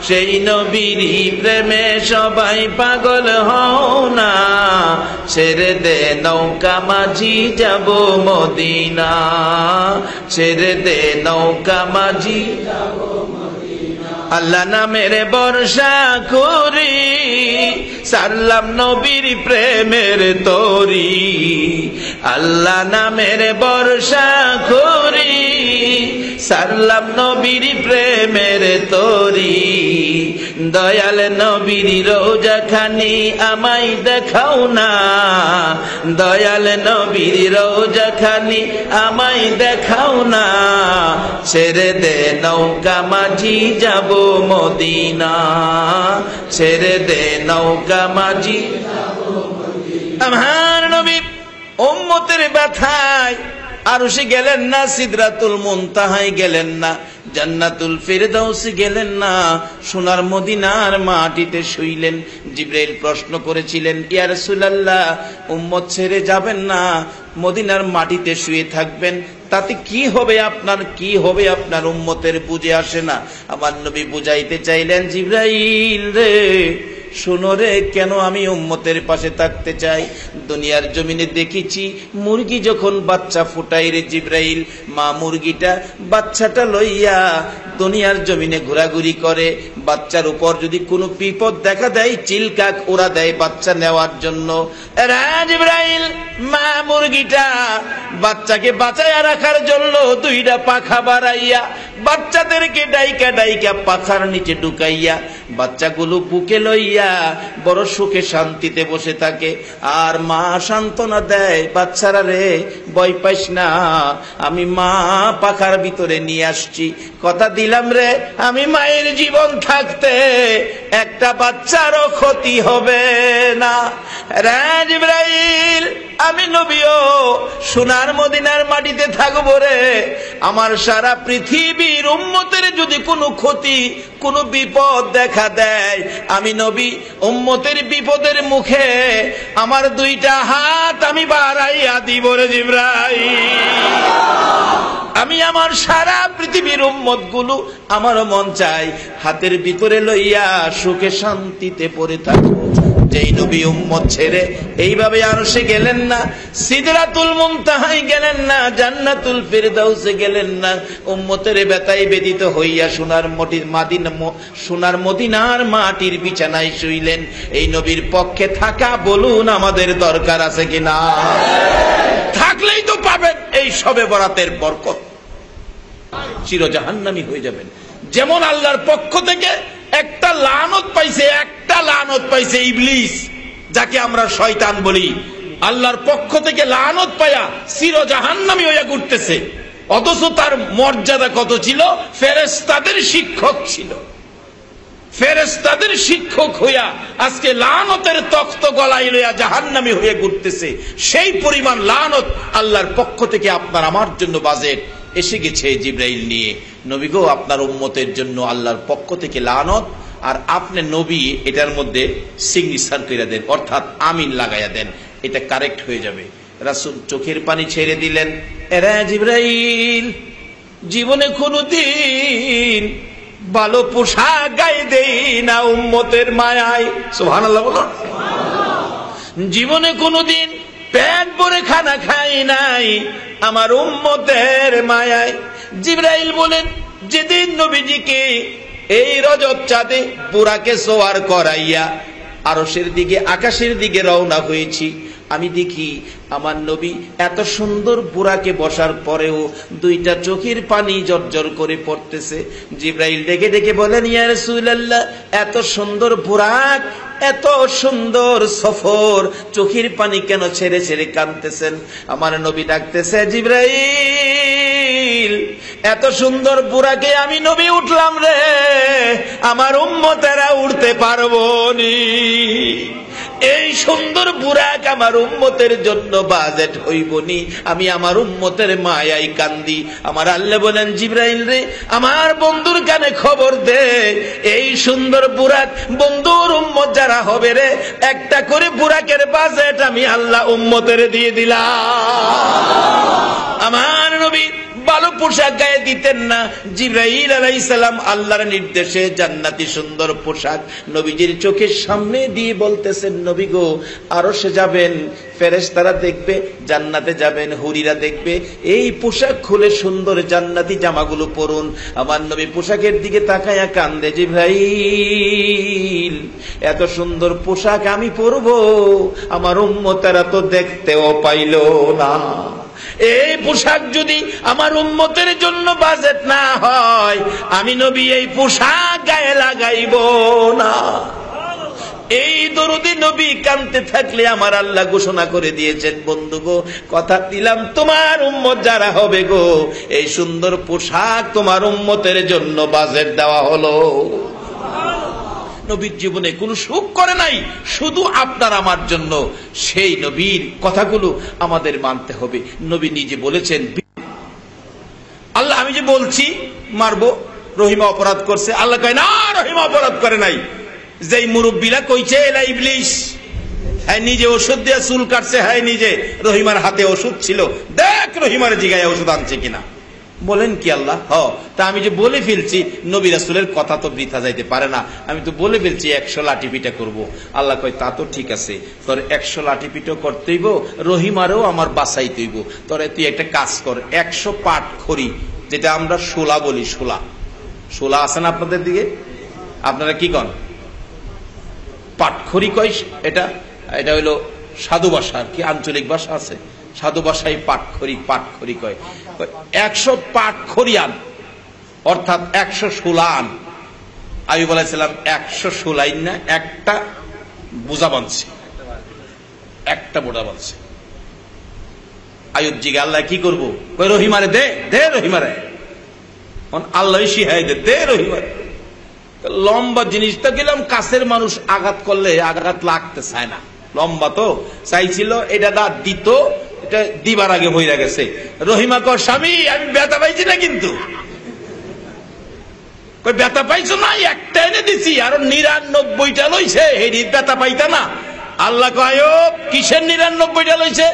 সেই নবীরই প্রেমে সবাই পাগল হও না। ছেড়ে দে নৌকা মাঝি যাব মদিনা, ছেড়ে দে নৌকা মাঝি। আল্লাহ নামের বর্ষা করি, সারলাম নবীর প্রেমের তরি। আল্লাহ নামের বর্ষা করি, সারলাম নবীর প্রেমের তরি। দয়াল নবীর রোজা খানি আমায় দেখাও না, দয়াল নবীর রোজা খানি আমায় দেখাও না। ছেড়ে দে নৌকা মাঝি যাব মদিনা, ছেড়ে দে নৌকা মাঝি। আমার নবী উম্মতের ব্যথায় আরশে গেলেন না, সিদরাতুল মুনতাহায় গেলেন না, জান্নাতুল ফিরদাউসে গেলেন না, সোনার মদিনার মাটিতে শুইলেন। জিবরাইল প্রশ্ন করেছিলেন, ইয়া রাসূলুল্লাহ, উম্মত ছেড়ে যাবেন না, মদিনার মাটিতে শুয়ে থাকবেন, তাতে কি হবে আপনার, কি হবে আপনার উম্মতের বুঝে আসে না। আমার নবী বুঝাইতে চাইলেন, জিবরাইল রে শোনো রে, কেন আমি উম্মতের পাশে থাকতে চাই। দুনিয়ার জমিনে দেখেছি মুরগি যখন বাচ্চা ফুটাই রে জিবরাইল, মা মুরগিটা বাচ্চাটা লইয়া দুনিয়ার জমিনে ঘোরাঘুরি করে। বাচ্চার উপর যদি কোনো বিপদ দেখা দেয় চিলকাক ওরা দেয় বাচ্চা নেওয়ার জন্য। জিবরাইল মা মুরগিটা বাচ্চাকে বাঁচাইয়া রাখার জন্য দুইটা পাখা বাড়াইয়া বাচ্চাদেরকে ডাইকা ডাইকা পাখার নিচে ঢুকাইয়া বাচ্চাগুলো বুকে লইয়া বড় সুখে শান্তিতে বসে থাকে। আর মা সান্ত্বনা দেয়, বাচ্চারা রে ভয় পাইস না, আমি মা পাখার ভিতরে নিয়ে আসছি, কথা দিলাম রে আমি মায়ের জীবন থাকতে একটা বাচ্চারও ক্ষতি হবে না। জিবরাইল আমি নবীও সোনার মদিনার মাটিতে থাকবো রে, আমার সারা পৃথিবীর উম্মতের যদি কোনো ক্ষতি কোনো বিপদ দেখা দেয়, আমি নবী উম্মতের বিপদের মুখে আমার দুইটা হাত আমি বাড়াইয়া দিব রে জিবরাইল। আমি আমার সারা পৃথিবীর উম্মত গুলো আমারও মন চাই হাতের ভিতরে লইয়া সুখে শান্তিতে পড়ে থাকবো। যেই নবী উম্মত ছেড়ে এইভাবে আরশে গেলেন না, সিদরাতুল মুনতাহায় গেলেন না, জান্নাতুল ফিরদাউসে গেলেন না, উম্মতের ব্যথায় বেদিত হইয়া সোনার মদিনার মাটির বিছানায় শুইলেন। এই নবীর পক্ষে থাকা বলুন আমাদের দরকার আছে কিনা? থাকলেই তো পাবেন এই শবে বরাতের বরকত, চিরজাহান্নামী হয়ে যাবেন। যেমন আল্লাহর পক্ষ থেকে একটা লানত পাইছে ইবলিস, যাকে আমরা শয়তান বলি, আল্লাহর পক্ষ থেকে লানত পায়া চিরজাহান্নামী হইয়া ঘুরতেছে। অথচ তার মর্যাদা কত ছিল, ফেরেশতাদের শিক্ষক ছিল। ফেরেশতাদের শিক্ষক হইয়া আজকে লানতের তখ্ত গলায় লইয়া জাহান্নামী হয়ে ঘুরতেছে। সেই পরিমাণ লানত আল্লাহর পক্ষ থেকে আপনার আমার জন্য বাজেট এসে গেছে জিবরাইল নিয়ে। নবী গো, আপনার উম্মতের জন্য আল্লাহর পক্ষ থেকে লানত, আর আপনি নবী এটার মধ্যে সিগনেচার করে দেন, অর্থাৎ আমিন লাগাইয়া দেন, এটা কারেক্ট হয়ে যাবে। রাসূল চোখের পানি ছেড়ে দিলেন, এরা জিবরাইল জীবনে কোনদিন ভালো পোশাক গায়ে দেই না উম্মতের মায়ায়, সুবহানাল্লাহ বলো। জীবনে কোনদিন পেট ভরে খানা খাই নাই আমার উম্মতের মায়ায়। জিবরাইল বলেন, যেদিন নবীজিকে এই রজব চাঁদে বুরাকে সোয়ার করাইয়া আরশের দিকে আকাশের দিকে রওনা হয়েছি, আমি দেখি আমার নবী এত সুন্দর বুরাকে বসার পরেও দুইটা চোখের পানি জর্জর করে পড়তেছে। জিবরাইল ডেকে ডেকে বলেন, ইয়া রাসূলুল্লাহ, এত সুন্দর বুরাক, এত সুন্দর সফর, চোখের পানি কেন ছেড়ে ছেড়ে কাঁদতেছেন? আমার নবী ডাকতেছে, জিবরাইল এত সুন্দর বুরাকে আমি নবী উঠলাম রে, আমার উম্মতেরা উঠতে পারবো নি। এই সুন্দর বুরাক আমার উম্মতের জন্য বাজেট হইবনি, আমি আমার উম্মতের মায়াই কান্দি। আমার আল্লাহ বলেন, জিবরাইল রে আমার বন্ধুর কানে খবর দে, এই সুন্দর বুরাক বন্ধুর উম্মত যারা হবে রে, একটা করে বুরাকের বাজেট আমি আল্লাহ উম্মতের দিয়ে দিলাম। আমার নবী ভালো পোশাক গায়ে দিতেন না। জিবরাইল আলাইহিস সালাম আল্লাহর নির্দেশে জান্নাতি সুন্দর পোশাক নবীজির চোখের সামনে দিয়ে বলতেছেন, নবী গো, আরশে যাবেন, ফেরেশতারা দেখবে, জান্নাতে যাবেন, হুরিরা দেখবে, এই পোশাক খুলে সুন্দর জান্নাতি জামাগুলো পরুন। আমার নবী পোশাকের দিকে তাকায়া কান্দে, জিবরাইল এত সুন্দর পোশাক আমি পরবো, আমার উম্মতেরা তো দেখতেও পাইল না। এই পোশাক যদি আমার উম্মতের জন্য বাজেট না হয়, আমি নবী এই পোশাক গায়ে লাগাইব না। এই দরুদি নবী কানতে থাকলে আমার আল্লাহ ঘোষণা করে দিয়েছেন, বন্ধু গো, কথা দিলাম তোমার উম্মত যারা হবে গো, এই সুন্দর পোশাক তোমার উম্মতের জন্য বাজেট দেওয়া হলো। নবীর জীবনে কোনো সুখ করে নাই, শুধু আপনার আমার জন্য। সেই নবীর কথাগুলো আমাদের মানতে হবে। নবী নিজে বলেছেন, আল্লাহ আমি যে বলছি মারবো, রহিমা অপরাধ করছে, আল্লাহ কয় না, রহিমা অপরাধ করে নাই। যেই মুরব্বীরা কইছে এলা ইবলিস, হ্যাঁ নিজে ওষুধ দিয়ে চুল কাটছে, হ্যাঁ নিজে রহিমার হাতে ওষুধ ছিল, দেখ রহিমারে জিগায় ওষুধ আনছে কিনা। বলেন কি আল্লাহ? তা আমি যে বলে ফেলছি, নবী রাসূলের কথা তো বৃথা যাইতে পারে না, আমি তো বলে ফেলছি 100 লাঠি পিঠা করবো। আল্লাহ কয় তা তো ঠিক আছে, তোর 100 লাঠি পিঠা করতেইব, রহিমারেও আমার বাঁচাইতেইব। তোরে তুই একটা কাজ কর, 100 পাট খড়ি, যেটা আমরা শোলা বলি, শোলা আছে না আপনাদের দিকে? আপনারা কি কন? পাটখড়ি কয় এটা? এটা হইলো সাধু ভাষা, আর কি আঞ্চলিক ভাষা আছে, সাধু ভাষায় পাটখড়ি কয়। 100 পাটখড়ি আন, অর্থাৎ 100 শোলা আন। আইয়ুব আলাইহিস সালাম 100 শোলাই না, একটা বোঝা বানছে, আইয়ুব জিগে আল্লাহ কি করবো? কই রহিমারে দে রহিমারে। আল্লাহ শিহাই দে রহিমারে। লম্বা জিনিসটা গেলাম, কাছের মানুষ আঘাত করলে আঘাত লাগতে চায় না, লম্বা তো চাইছিল, এটা দাঁত দিত, এটা দিবার আগে হইয়া গেছে। রহিমা কর স্বামী আমি ব্যথা পাইছি না, কিন্তু ব্যথা পাইছো না? একটা এনে দিছি, আরো 99টা লইছে, হেডি ব্যথা পাইতা না। আল্লাহ কয় কিসের 99টা লইছে?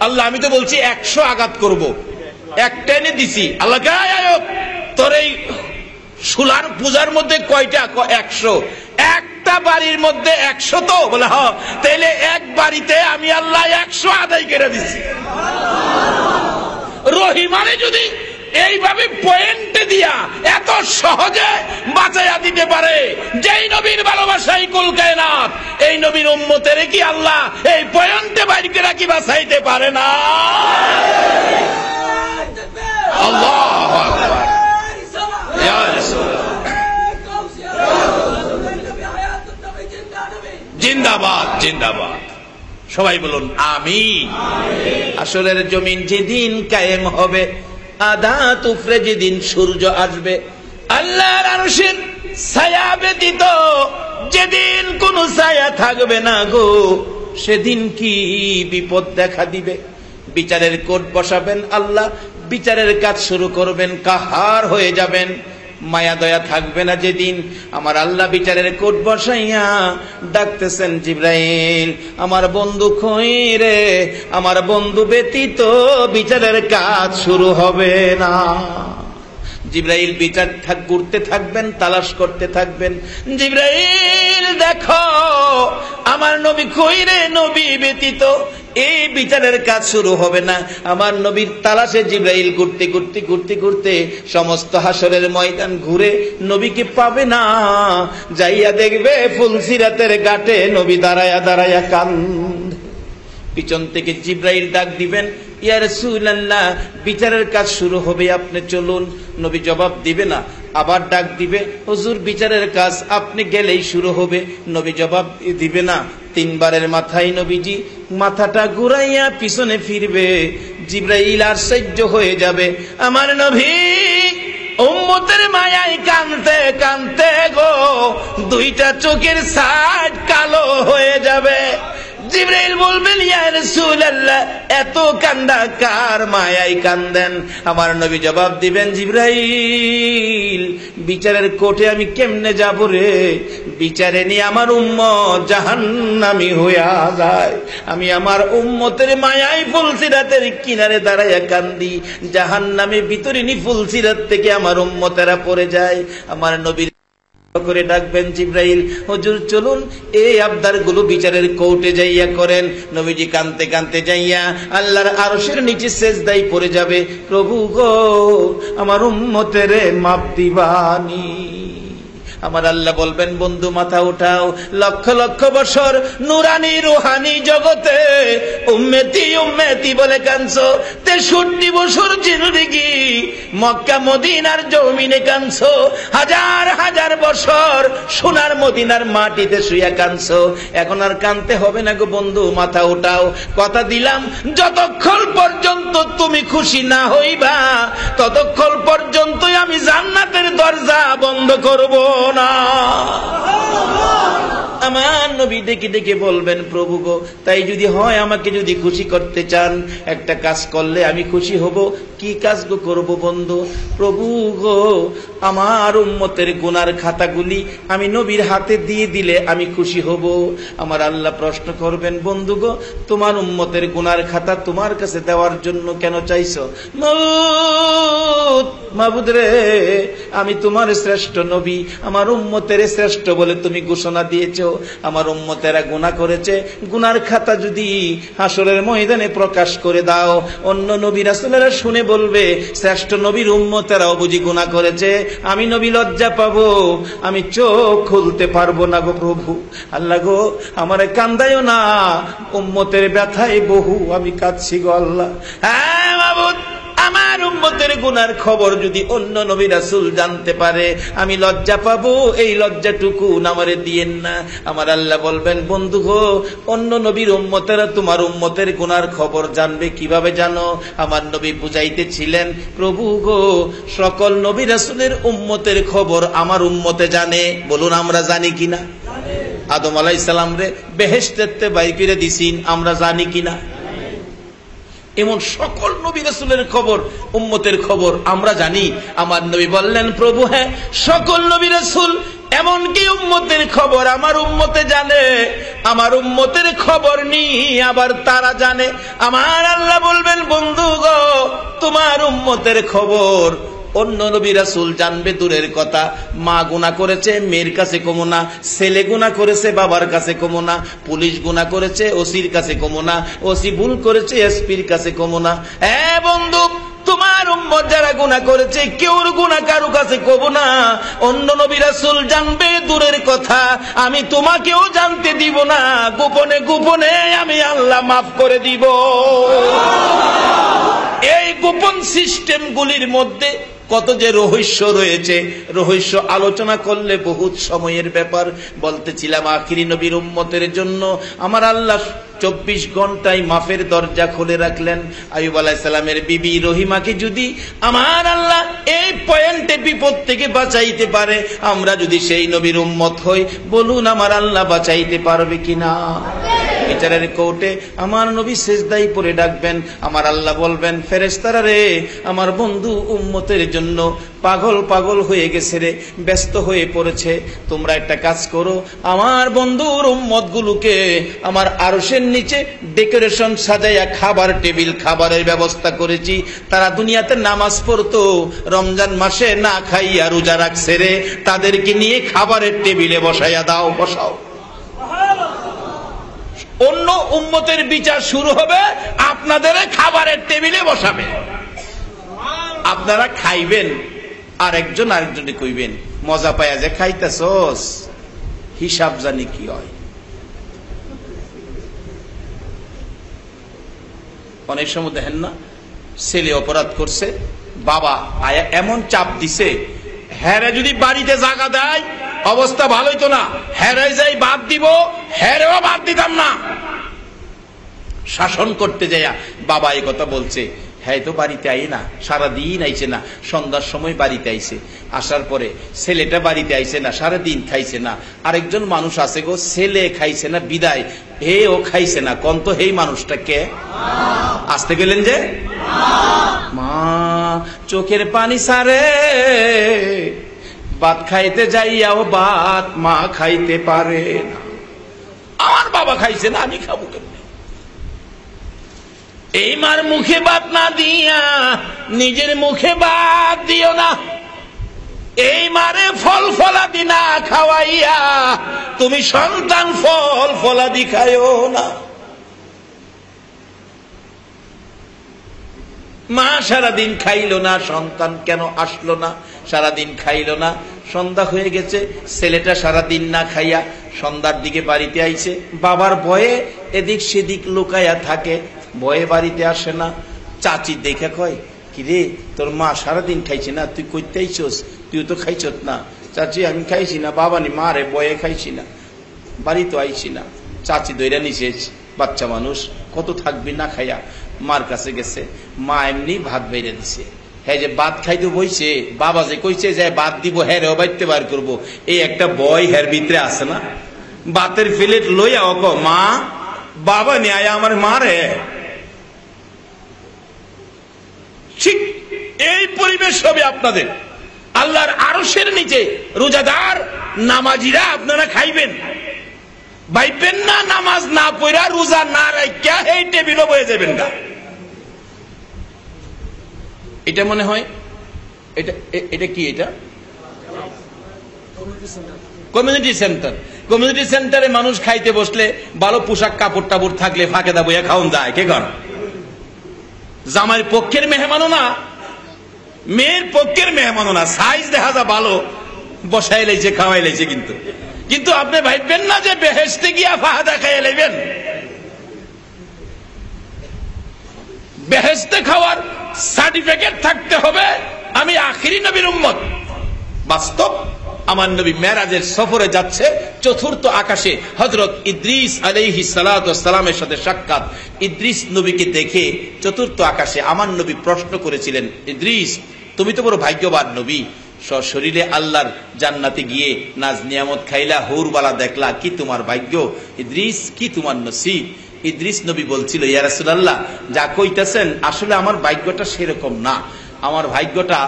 আল্লাহ আমি তো বলছি 100 আঘাত করব, একটা এনে দিছি। আল্লাহ কয় তোর এই শুলার পূজার মধ্যে কয়টা? 100। একটা বাড়ির মধ্যে 100 তো? বলে তাইলে এক বাড়িতে আমি আল্লাহ 100 আদায় করে দিছি। রহিমানে যদি এইভাবে পয়েন্টে দিয়া এত সহজে বাঁচাইয়া দিতে পারে, যেই নবীর ভালোবাসাই কুল কায়নাত, এই নবীর উম্মতের কি আল্লাহ এই পয়েন্টে বাইরে করে কি বাঁচাইতে পারে না? আল্লাহু আকবার। জিন্দাবাদ জিন্দাবাদ, সবাই বলুন আমিন। আসলের জমিন যেদিন কায়েম হবে, আদাত উফরে যেদিন সূর্য আসবে, আল্লাহর আরশের ছায়া ব্যতীত যেদিন কোন ছায়া থাকবে না গো, সেদিন কি বিপদ দেখা দিবে। বিচারের কোর্ট বসাবেন আল্লাহ, বিচারের কাজ শুরু করবেন, কাহার হয়ে যাবেন, মায়া দয়া থাকবে না যেদিন। আমার আল্লাহ বিচারের কোর্ট বসাইয়া ডাকতেছেন, জিবরাইল আমার বন্ধু কই রে, আমার বন্ধু ব্যতীত বিচারের কাজ শুরু হবে না। জিবরাইল বিচার ঘুরতে থাকবেন, তালাশ করতে থাকবেন। জিবরাইল দেখো আমার নবী কই রে, নবী ব্যতীত এই বিচারের কাজ শুরু হবে না। আমার নবীর তালাশে জিবরাইল ঘুরতে সমস্ত হাসরের ময়দান ঘুরে নবীকে পাবে না। যাইয়া দেখবে ফুলসিরাতের ঘাটে নবী দাঁড়ায়া কান্দে। পিছন থেকে জিবরাইল ডাক দিবেন, ইয়া রাসূলুল্লাহ বিচারের কাজ শুরু হবে, আপনি চলুন। নবী জবাব দিবে না, আবার ডাক দিবে, হুজুর বিচারের কাজ আপনি গেলেই শুরু হবে। নবী জবাব দিবে না। 3 বারের মাথায় নবীজি মাথাটা ঘুরাইয়া পিছনে ফিরবে, জিবরাইল আর সহ্য হয়ে যাবে। আমার নবী উম্মতের মায়ায় কানতে গো 2টা চোখের সাইড কালো হয়ে যাবে। জিবরাইল বলবেন, ইয়া রাসূলুল্লাহ এত কান্দা কার মায়ায় কান্দেন? আমার নবী জবাব দিবেন, জিবরাইল বিচারের কোর্টে আমি কেমনে যাব রে, বিচারে নিয়ে আমার উম্মত জাহান্নামী হইয়া যায়। আমি আমার উম্মতের মায়ায় ফুলসিরাতের কিনারে দাঁড়াইয়া কান্দি, জাহান্নামে ভিতরিনী ফুলসিরাত থেকে আমার উম্মতেরা পড়ে যায়। আমার নবী করে ডাকবেন, জিবরাইল হুজুর চলুন এই আবদার গুলো বিচারের কোর্টে যাইয়া করেন। নবীজি কানতে যাইয়া আল্লাহর আরশের নিচে সেজদায় পড়ে যাবে, প্রভু গো আমার উম্মতের মাপ দিবানি। আমার আল্লাহ বলবেন, বন্ধু মাথা উঠাও, লক্ষ লক্ষ বছর নুরানি রুহানি জগতে উম্মতি বলে কাঁদছো, 63 বছর জিন্দেগি মক্কা মদিনার জমিনে কাঁদছো, হাজার হাজার বছর সোনার মদিনার মাটিতে শুইয়া কাঁদছো। এখন আর কাঁদতে হবে না গো বন্ধু, মাথা উঠাও। কথা দিলাম যতক্ষণ পর্যন্ত তুমি খুশি না হইবা, ততক্ষণ পর্যন্তই আমি জান্নাতের দরজা বন্ধ করব না। আমার নবী ডেকে ডেকে বলবেন, প্রভু গো, তাই যদি হয় আমাকে যদি খুশি করতে চান, একটা কাজ করলে আমি খুশি হব। কি কাজ গো করব বন্ধু? প্রভু গো, আমার উম্মতের গুনার খাতাগুলি আমি নবীর হাতে দিয়ে দিলে আমি খুশি হব। আমার আল্লাহ প্রশ্ন করবেন, বন্ধু গো, তোমার উম্মতের গুনার খাতা তোমার কাছে দেওয়ার জন্য কেন চাইছো? মাবুদ রে, আমি তোমার শ্রেষ্ঠ নবী, আমার উম্মতের শ্রেষ্ঠ বলে তুমি ঘোষণা দিয়েছো। আমার উম্মতেরা গুনাহ করেছে, গুনার খাতা যদি হাসরের ময়দানে প্রকাশ করে দাও, অন্য নবী রাসূলেরা শুনে বলবে, শ্রেষ্ঠ নবীর উম্মতেরাও বুঝি গুনাহ করেছে, আমি নবী লজ্জা পাবো, আমি চোখ খুলতে পারবো না গো প্রভু। আল্লাহ গো, আমারে কান্দাইও না, উম্মতের ব্যথায় বহু আমি কাঁদছি গো আল্লাহ। হ্যাঁ মাবুদ, আমার উম্মতের গুনার খবর যদি অন্য নবী রাসূল জানতে পারে, আমি লজ্জা পাবো, এই লজ্জাটুকু আমারে দিয়েন না। আমার আল্লাহ বলবেন, বন্ধু গো, অন্য নবীর উম্মতেরা তোমার উম্মতের গুনার খবর জানবে কিভাবে জানো? আমার নবী বুঝাইতেছিলেন, প্রভু গো, সকল নবী রাসূলের উম্মতের খবর আমার উম্মতে জানে। বলুন, আমরা জানি কিনা? আদম আলাইহিস সালাম রে বেহেশতেতে বাইর করে দিছেন, আমরা জানি কিনা? এমন সকল নবী রাসূলের খবর, উম্মতের খবর আমরা জানি। আমার নবী বললেন, প্রভু হ্যাঁ, সকল নবী রাসূল, এমনকি উম্মতের খবর আমার উম্মতে জানে, আমার উম্মতের খবর নি আবার তারা জানে। আমার আল্লাহ বলবেন, বন্ধু গো, তোমার উম্মতের খবর অন্য নবী রাসূল জানবে দূরের কথা, মা গুনাহ করেছে মেয়ের কাছে কমো না, ছেলে গুনাহ করেছে বাবার কাছে কমো না, পুলিশ গুনাহ করেছে ওসির কাছে কমো না, ওসি ভুল করেছে এসপির কাছে কমো না। হ্যাঁ বন্ধু, তোমার উম্মত যারা গুনাহ করেছে কেউর গুনাহ কারো কাছে কব না। অন্য নবী রাসূল জানবে দূরের কথা, আমি তোমাকেও জানতে দিব না, গোপনে গোপনে আমি আল্লাহ মাফ করে দিব। এই গোপন সিস্টেমগুলির মধ্যে কত যে রহস্য রয়েছে, রহস্য আলোচনা করলে বহুত সময়ের ব্যাপার। বলতেছিলাম, আখিরি নবীর উম্মতের জন্য আমার আল্লাহ 24 ঘন্টায় মাফের দরজা খুলে রাখলেন। আইয়ুব আলাইহিস সালামের বিবি রহিমাকে যদি আমার আল্লাহ এই পয়েন্টে বিপদ থেকে বাঁচাইতে পারে, আমরা যদি সেই নবীর উম্মত হই, বলুন আমার আল্লাহ বাঁচাইতে পারবে কিনা? বিচারের কোর্টে আমার নবী সিজদায় পড়ে ডাকবেন, আমার আল্লাহ বলবেন, ফেরেশতারা রে, আমার বন্ধু উম্মতের জন্য পাগল পাগল হয়ে গেছে রে, ব্যস্ত হয়ে পড়েছে, তোমরা একটা কাজ করো, আমার বন্ধুর উম্মতগুলোকে আমার আরশের নিচে ডেকোরেশন সাজাইয়া খাবার টেবিল, খাবারের ব্যবস্থা করেছি। তারা দুনিয়াতে নামাজ পড়তো, রমজান মাসে না খাইয়া রোজা রাখছে রে, তাদেরকে নিয়ে খাবারের টেবিলে বসাইয়া দাও, বসাও। অন্য উম্মতের বিচার শুরু হবে, আপনাদের খাবারের টেবিলে বসাবে, আপনারা খাইবেন, আর একজন আরেকজনকে কইবেন, মজা পায়া যে খাইতেছস, হিসাব জানি কি হয়। অনেক সময় দেখেন না, ছেলে অপরাধ করছে, বাবা আয়া এমন চাপ দিছে, হ্যাঁ যদি বাড়িতে জায়গা দেয় অবস্থা ভালোই তো না, হ্যাঁ যাই বাদ দিব, হ্যাঁ বাদ দিতাম না। শাসন করতে যাইয়া বাবা এই কথা বলছে, হ্যাঁ তো বাড়িতে আই না, সারাদিন আইছে না, সন্ধ্যার সময় বাড়িতে আইছে, আসার পরে ছেলেটা বাড়িতে আইছে না, সারাদিন খাইছে না। আরেকজন মানুষ আছে গো, ছেলে খাইছে না বিদায়, হে ও খাইছে না, কোন তো হেই মানুষটা কে? আসতে গেলেন যে মা, চোখের পানি সারে, ভাত খাইতে যাইয়াও ভাত মা খাইতে পারে না। আমার বাবা খাইছে না, আমি খাবো কেন? এই মার মুখে ভাত না দিয়া নিজের মুখে ভাত দিও না, এই মারে ফল ফলাদি না খাওয়াইয়া তুমি সন্তান ফল ফলাদি খাইও না। মা সারাদিন খাইল না, সন্তান কেন আসলো না? সারাদিন খাইল না, সন্ধ্যা হয়ে গেছে, ছেলেটা সারাদিন না খাইয়া সন্ধ্যার দিকে বাড়িতে আইছে, বাবার ভয়ে এদিক সেদিক লুকাইয়া থাকে, ভয়ে বাড়িতে আসে না। চাচি দেখে কয়, কিরে তোর মা সারাদিন খাইছে না, তুই কইতে আইছস? তুই তো খাইছত না। চাচি, আমি খাইছি না বাবানি, মা রে বয়ে খাইছি না, বাড়ি তো আইছি না। চাচি দইরা নিচে, বাচ্চা মানুষ কত থাকবি না খাইয়া, মার কাছে গেছে, মা এমনি ভাত বেড়ে দিছে। হ্যাঁ যে ভাত খাইতে বইছে, বাবা যে কইছে যে ভাত দিব, হ্যাঁ রে বাইতে বার করবো, এই একটা বয় হের ভিতরে আছে না? বাতের প্লেট লইয়া ওকে মা বাবা নিয়ে আয়া আমার মারে। ঠিক এই পরিবেশ হবে আপনাদের। আল্লাহর আরশের নিচে রোজাদার নামাজিরা আপনারা খাইবেন, ভাইবেন না নামাজ না পড়া রোজা না রাখিয়া এই টেবিলও বয়ে যাবেন না। এটা মনে হয় এটা কি, এটা কমিউনিটি সেন্টার। কমিউনিটি সেন্টারে মানুষ খাইতে বসলে ভালো পোশাক কাপড় টাপড় থাকলে ফাঁকে দা বইয়া খাওন যায়। কে কর? জামাইয়ের পক্ষের মেহমানও না, মেয়ের পক্ষের মেহমানও না, সাইজ দেখা যা ভালো বসাই লাইছে খাওয়াই লাইছে। কিন্তু আপনি ভাববেন না যে বেহেশতে গিয়া ফাহাদা খাইয়ে লাইবেন। বেহেশতে খাওয়ার সার্টিফিকেট থাকতে হবে আমি আখিরি নবীর উম্মত। বাস্তব আমার নবী মেরাজের সফরে যাচ্ছে, চতুর্থ আকাশে হযরত ইদ্রিস আলাইহিস সালাতু ওয়াস সালামের সাথে সাক্ষাৎ। ইদ্রিস নবীকে দেখে চতুর্থ আকাশে আমার নবী প্রশ্ন করেছিলেন, ইদ্রিস তুমি তো বড় ভাগ্যবান নবী, সশরীরে আল্লাহর জান্নাতে গিয়ে নাজ নিয়ামত খাইলা, হুরবালা দেখলা, কি তোমার ভাগ্য ইদ্রিস, কি তোমার নসিব। ইদ্রিস নবী বলছিল, ইয়া রাসূলুল্লাহ যা কইতাছেন আসলে আমার ভাগ্যটা সেরকম না। আমার ভাগ্যটা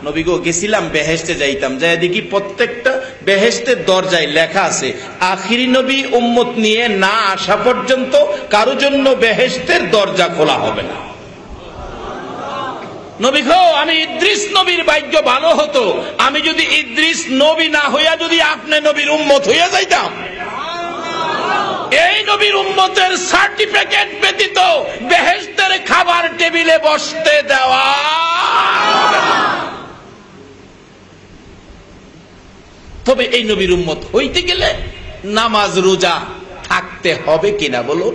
নবী গো, গেছিলাম বেহেশতে যাইতাম, যাই দেখি প্রত্যেকটা বেহেশতের দরজায় লেখা আছে আখিরি নবী উম্মত নিয়ে না আসা পর্যন্ত কারো জন্য বেহেশতের দরজা খোলা হবে না। নবী গো, আমি ইদ্রিস নবীর ভাগ্য ভালো হতো আমি যদি ইদ্রিস নবী না হইয়া যদি আপনি নবীর উম্মত হইয়া যাইতাম। এই নবীর উম্মতের সার্টিফিকেট ব্যতীত বেহেশতের খাবার টেবিলে বসতে দেওয়া। তবে এই নবীর উম্মত হইতে গেলে নামাজ রোজা থাকতে হবে কিনা বলুন?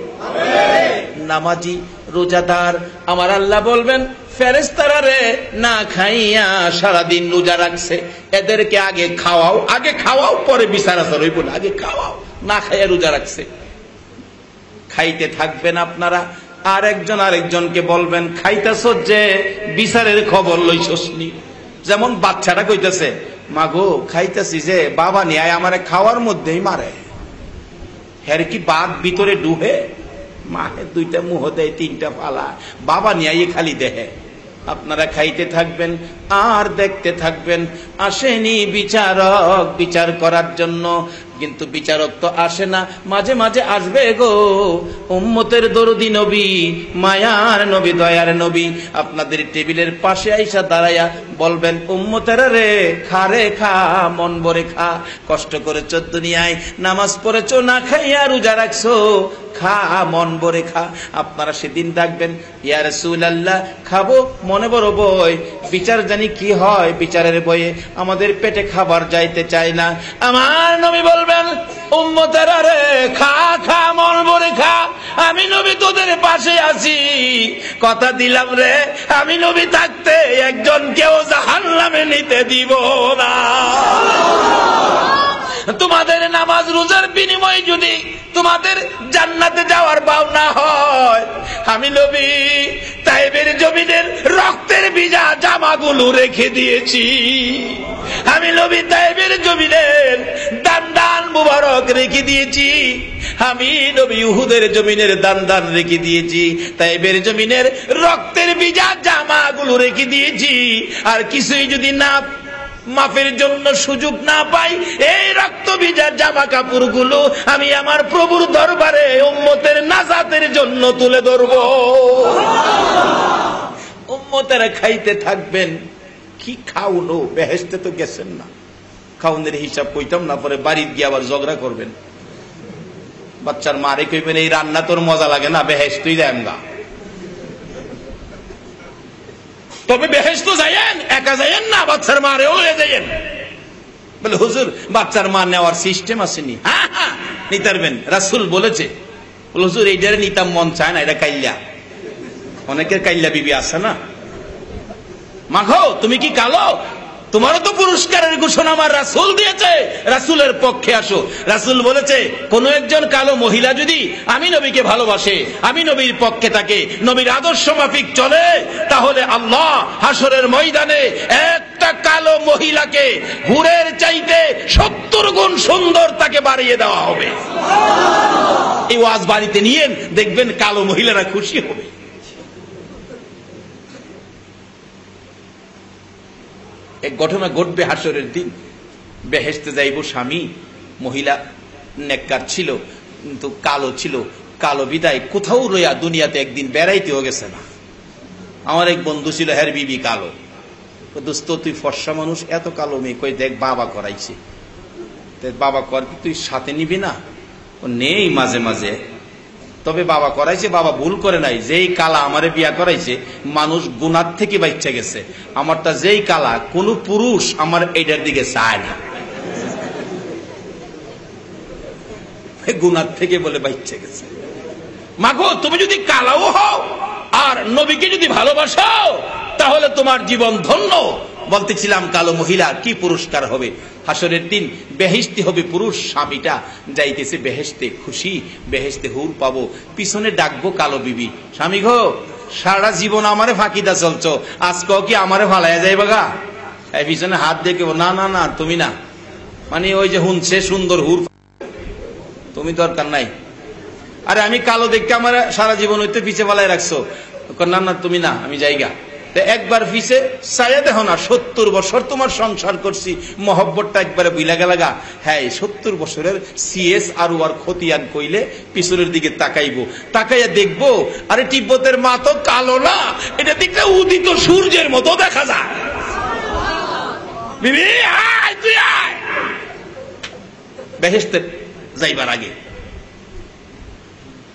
নামাজি রোজাদার আমার আল্লাহ বলবেন ফেরেশতারা রে না খাইয়া সারাদিন রোজা রাখছে, এদেরকে আগে খাওয়াও পরে বিচার আচার হইব না, আগে খাওয়াও। না খাইয়া রোজা রাখছে, খাইতে থাকবেন আপনারা। আর একজন আরেকজনকে বলবেন খাইতেছ যে বিচারের খবর লইছস নি। যেমন বাচ্চাটা কইতেছে, মাগো খাইতেছি যে বাবা নিয়ে আমারে খাওয়ার মধ্যেই মারে, হের কি বাদ ভিতরে ডুবে, মাহে দুইটা মুহ দেয় তিনটা পালা, বাবা নিয়ে খালি দেহে। আপনারা খাইতে থাকবেন আর দেখতে থাকবেন। আসেনি বিচারক বিচার করার জন্য, কিন্তু বিচারক তো আসে না, মাঝে মাঝে আসবে গো উম্মতের দরদি নবী, মায়ার নবী, দয়ার নবী। আপনাদের টেবিলের পাশে আইসা দাঁড়াইয়া বলবেন উম্মতেরা রে খা রে খা, মন ভরে খা, কষ্ট করেছো দুনিয়ায়, নামাজ পড়েছো, না খাইয়া রোজা রাখছো, খা মন ভরে খা। আপনারা সেদিন ডাকবেন ইয়া রাসূলুল্লাহ খাবো, মনে বড় বই, বিচার জানি কি হয়, বিচারের বইয়ে আমাদের পেটে খাবার যাইতে চায় না। আমার নবী বলবেন উম্মতেরা রে খা খা মন ভরে খা, আমি নবী তোদের পাশে আছি, কথা দিলাম রে আমি নবী থাকতে একজন কেউ জাহান্নামে নিতে দিব না। তোমাদের নামাজ রোজার বিনিময়ে যদি তোমাদের জান্নাতে যাওয়ার ভাবনা হয়, আমি নবী তাইবের জমিনের রক্তের ভিজা জামাগুলো রেখে দিয়েছি, আমি নবী তাইবের জমিনের দান দান মুবারক রেখে দিয়েছি, আমি নবী উহুদের জমিনের দান দান রেখে দিয়েছি, তাইবের জমিনের রক্তের ভিজা জামাগুলো রেখে দিয়েছি। আর কিছুই যদি না মাফের জন্য সুযোগ না পাই, এই রক্ত ভিজা জামা কাপড় গুলো আমি আমার প্রভুর দরবারে উম্মতের নাজাতের জন্য তুলে ধরব। উম্মতেরা খাইতে থাকবেন। কি খাওনো, বেহেশতে তো গেছেন না, খাওনের হিসাব কইতাম না, পরে বাড়িতে গিয়ে আবার ঝগড়া করবেন। বাচ্চার মারে কইবেন এই রান্না তোর মজা লাগে না, বেহেশতই যায় আমগা। তবে বেহেশত যাইয়েন, একা যাইয়েন না, বাচ্চার মারেও লয়ে যাইয়েন। বলে হুজুর বাচ্চার মা নেওয়ার সিস্টেম আসেনি। হ্যাঁ হ্যাঁ নিতে পারবেন, রাসূল বলেছে। বলে হুজুর এইটারে নিতাম মন চায় না, এটা কাইল্লা, অনেকের কাইল্লা বিবি আছে না। মাখো তুমি কি কালো, তোমারও তো পুরস্কারের ঘোষণা আমার রাসূল দিয়েছে, রাসূলের পক্ষে আসো। রাসূল বলেছে কোন একজন কালো মহিলা যদি আমি নবীকে ভালোবাসে, আমি নবীর পক্ষে থাকে, নবীর আদর্শ মাফিক চলে, তাহলে আল্লাহ হাসরের ময়দানে একটা কালো মহিলাকে হুরের চাইতে 70 70 গুণ সুন্দর তাকে বাড়িয়ে দেওয়া হবে। এই ওয়াজ বাড়িতে নিয়েন, দেখবেন কালো মহিলারা খুশি হবে। এক ঘটনা ঘটবে হাসরের দিন। বেহেশতে যাইব স্বামী, মহিলা নেককার ছিল কিন্তু কালো ছিল, কালো বিদায় কোথাও রইয়া দুনিয়াতে একদিন বেড়াইতেও গেছে না। আমার এক বন্ধু ছিল, হ্যার বিবি কালো। দোস্ত তুই ফর্সা মানুষ, এত কালো মেয়ে, কই দেখ বাবা করাইছে। বাবা কর কি তুই সাথে নিবি না? নেই মাঝে মাঝে, তবে বাবা করাইছে, বাবা ভুল করে নাই। যেই কালা আমারে বিয়া করাইছে মানুষ গুনার থেকে বাচ্চা গেছে। আমারটা যেই কালা, কোন পুরুষ আমার এইটার দিকে চায় না, গুনার থেকে বলে বাচ্চা গেছে। মাগো তুমি যদি কালাও হও আর নবীকে যদি ভালোবাসো তাহলে তোমার জীবন ধন্য। বলতেছিলাম কালো মহিলা কি পুরস্কার হবে হাসরের দিন? বেহেশতে হবে পুরুষ। স্বামীটা যাইতেছে বেহেশতে, খুশি, বেহেশতে হুর পাবো। পিছনে ডাকবো কালো বিবি, স্বামী গো সারা জীবন আমারে ফাঁকিদা চলছো, আজকেও কি আমারে ফালাইয়া যাইবা গা? পিছনে হাত দেখে না না না তুমি না, মানে ওই যে হুনছে সুন্দর হুর, তুমি দরকার নাই। আরে আমি কালো দেখতে আমার সারা জীবন হইতে পিছে ফালাই রাখছো, না না তুমি না, আমি যাইগা। একবার পিছে চাইয়া দেখো না, 70 বছর তোমার সংসার করছি, মহব্বতটা একবারে বুইলা গেলাগা। হ্যাঁ 70 বছরের সিএস আর খতিয়ান কইলে পিছনের দিকে তাকাইবো, তাকাইয়া দেখবো আরে তিব্বতের মা তো কালো না, এটা দেখলে উদিত সূর্যের মতো দেখা যায়। বিবি আয় তুই আয়। বেহেশতে যাইবার আগে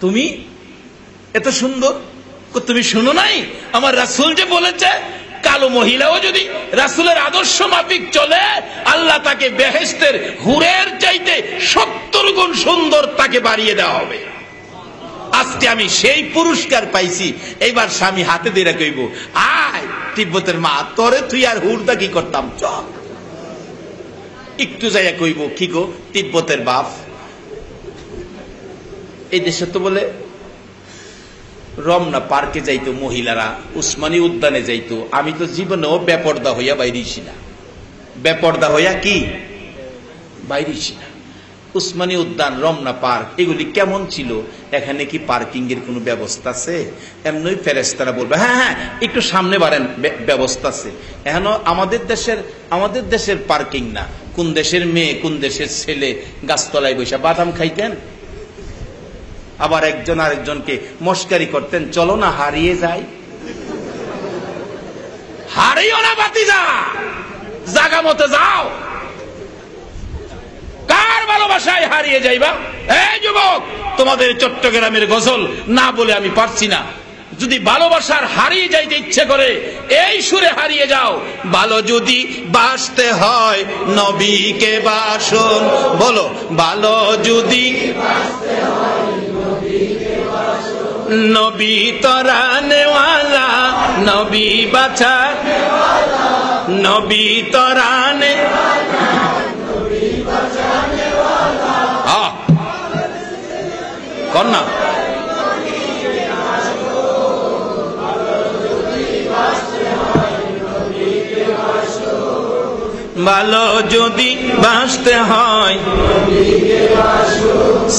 তুমি এত সুন্দর, তুমি শুনো নাই আমার রাসূল যে বলেছে কালো মহিলাও যদি রাসূলের আদর্শ মাফিক চলে আল্লাহ তাকে বেহেশতের হুরের চাইতে 70 গুণ সুন্দর তাকে বাড়িয়ে দেওয়া হবে। আজকে আমি সেই পুরস্কার পাইছি। এইবার স্বামী হাতে দিয়ে কইব আয় তিব্বতের মা, তোরে তুই আর হুরদা কি করতাম, চল। একটু যাইয়া কইব কি গো তিব্বতের বাপ, এই দেশে তো বলে রমনা পার্কে যাইতো মহিলারা, উসমানী উদ্যানে যাইতো, আমি তো জীবনেও বেপর্দা হইয়া বাইরেছি না। বেপর্দা হইয়া কি বাইরেছি না। উসমানী উদ্যান, রমনা পার্ক এগুলি কেমন ছিল? এখানে কি পার্কিং এর কোন ব্যবস্থা আছে? এমনি ফেরেশতারা বলবে হ্যাঁ হ্যাঁ একটু সামনে বাড়েন, ব্যবস্থা আছে। এখন আমাদের দেশের পার্কিং না, কোন দেশের মেয়ে কোন দেশের ছেলে গাছতলায় বসে বাদাম খাইতেন, আবার একজন আরেকজনকে মস্কারি করতেন, চলো না হারিয়ে যাই। হারিও না বাতিজা, জাগা মতো যাও। কার ভালোবাসায় হারিয়ে যাইবা? এই যুবক, তোমাদের চট্টগ্রামের গজল না বলে আমি পারছি না। যদি ভালোবাসার হারিয়ে যাইতে ইচ্ছে করে এই সুরে হারিয়ে যাও। ভালো যদি বাসতে হয় নবীকে বাসুন, বলো ভালো যদি নবী তরানেওয়ালা, নবী বাছা, নবী তরানে কন্যা ভালো যদি বাসতে হয়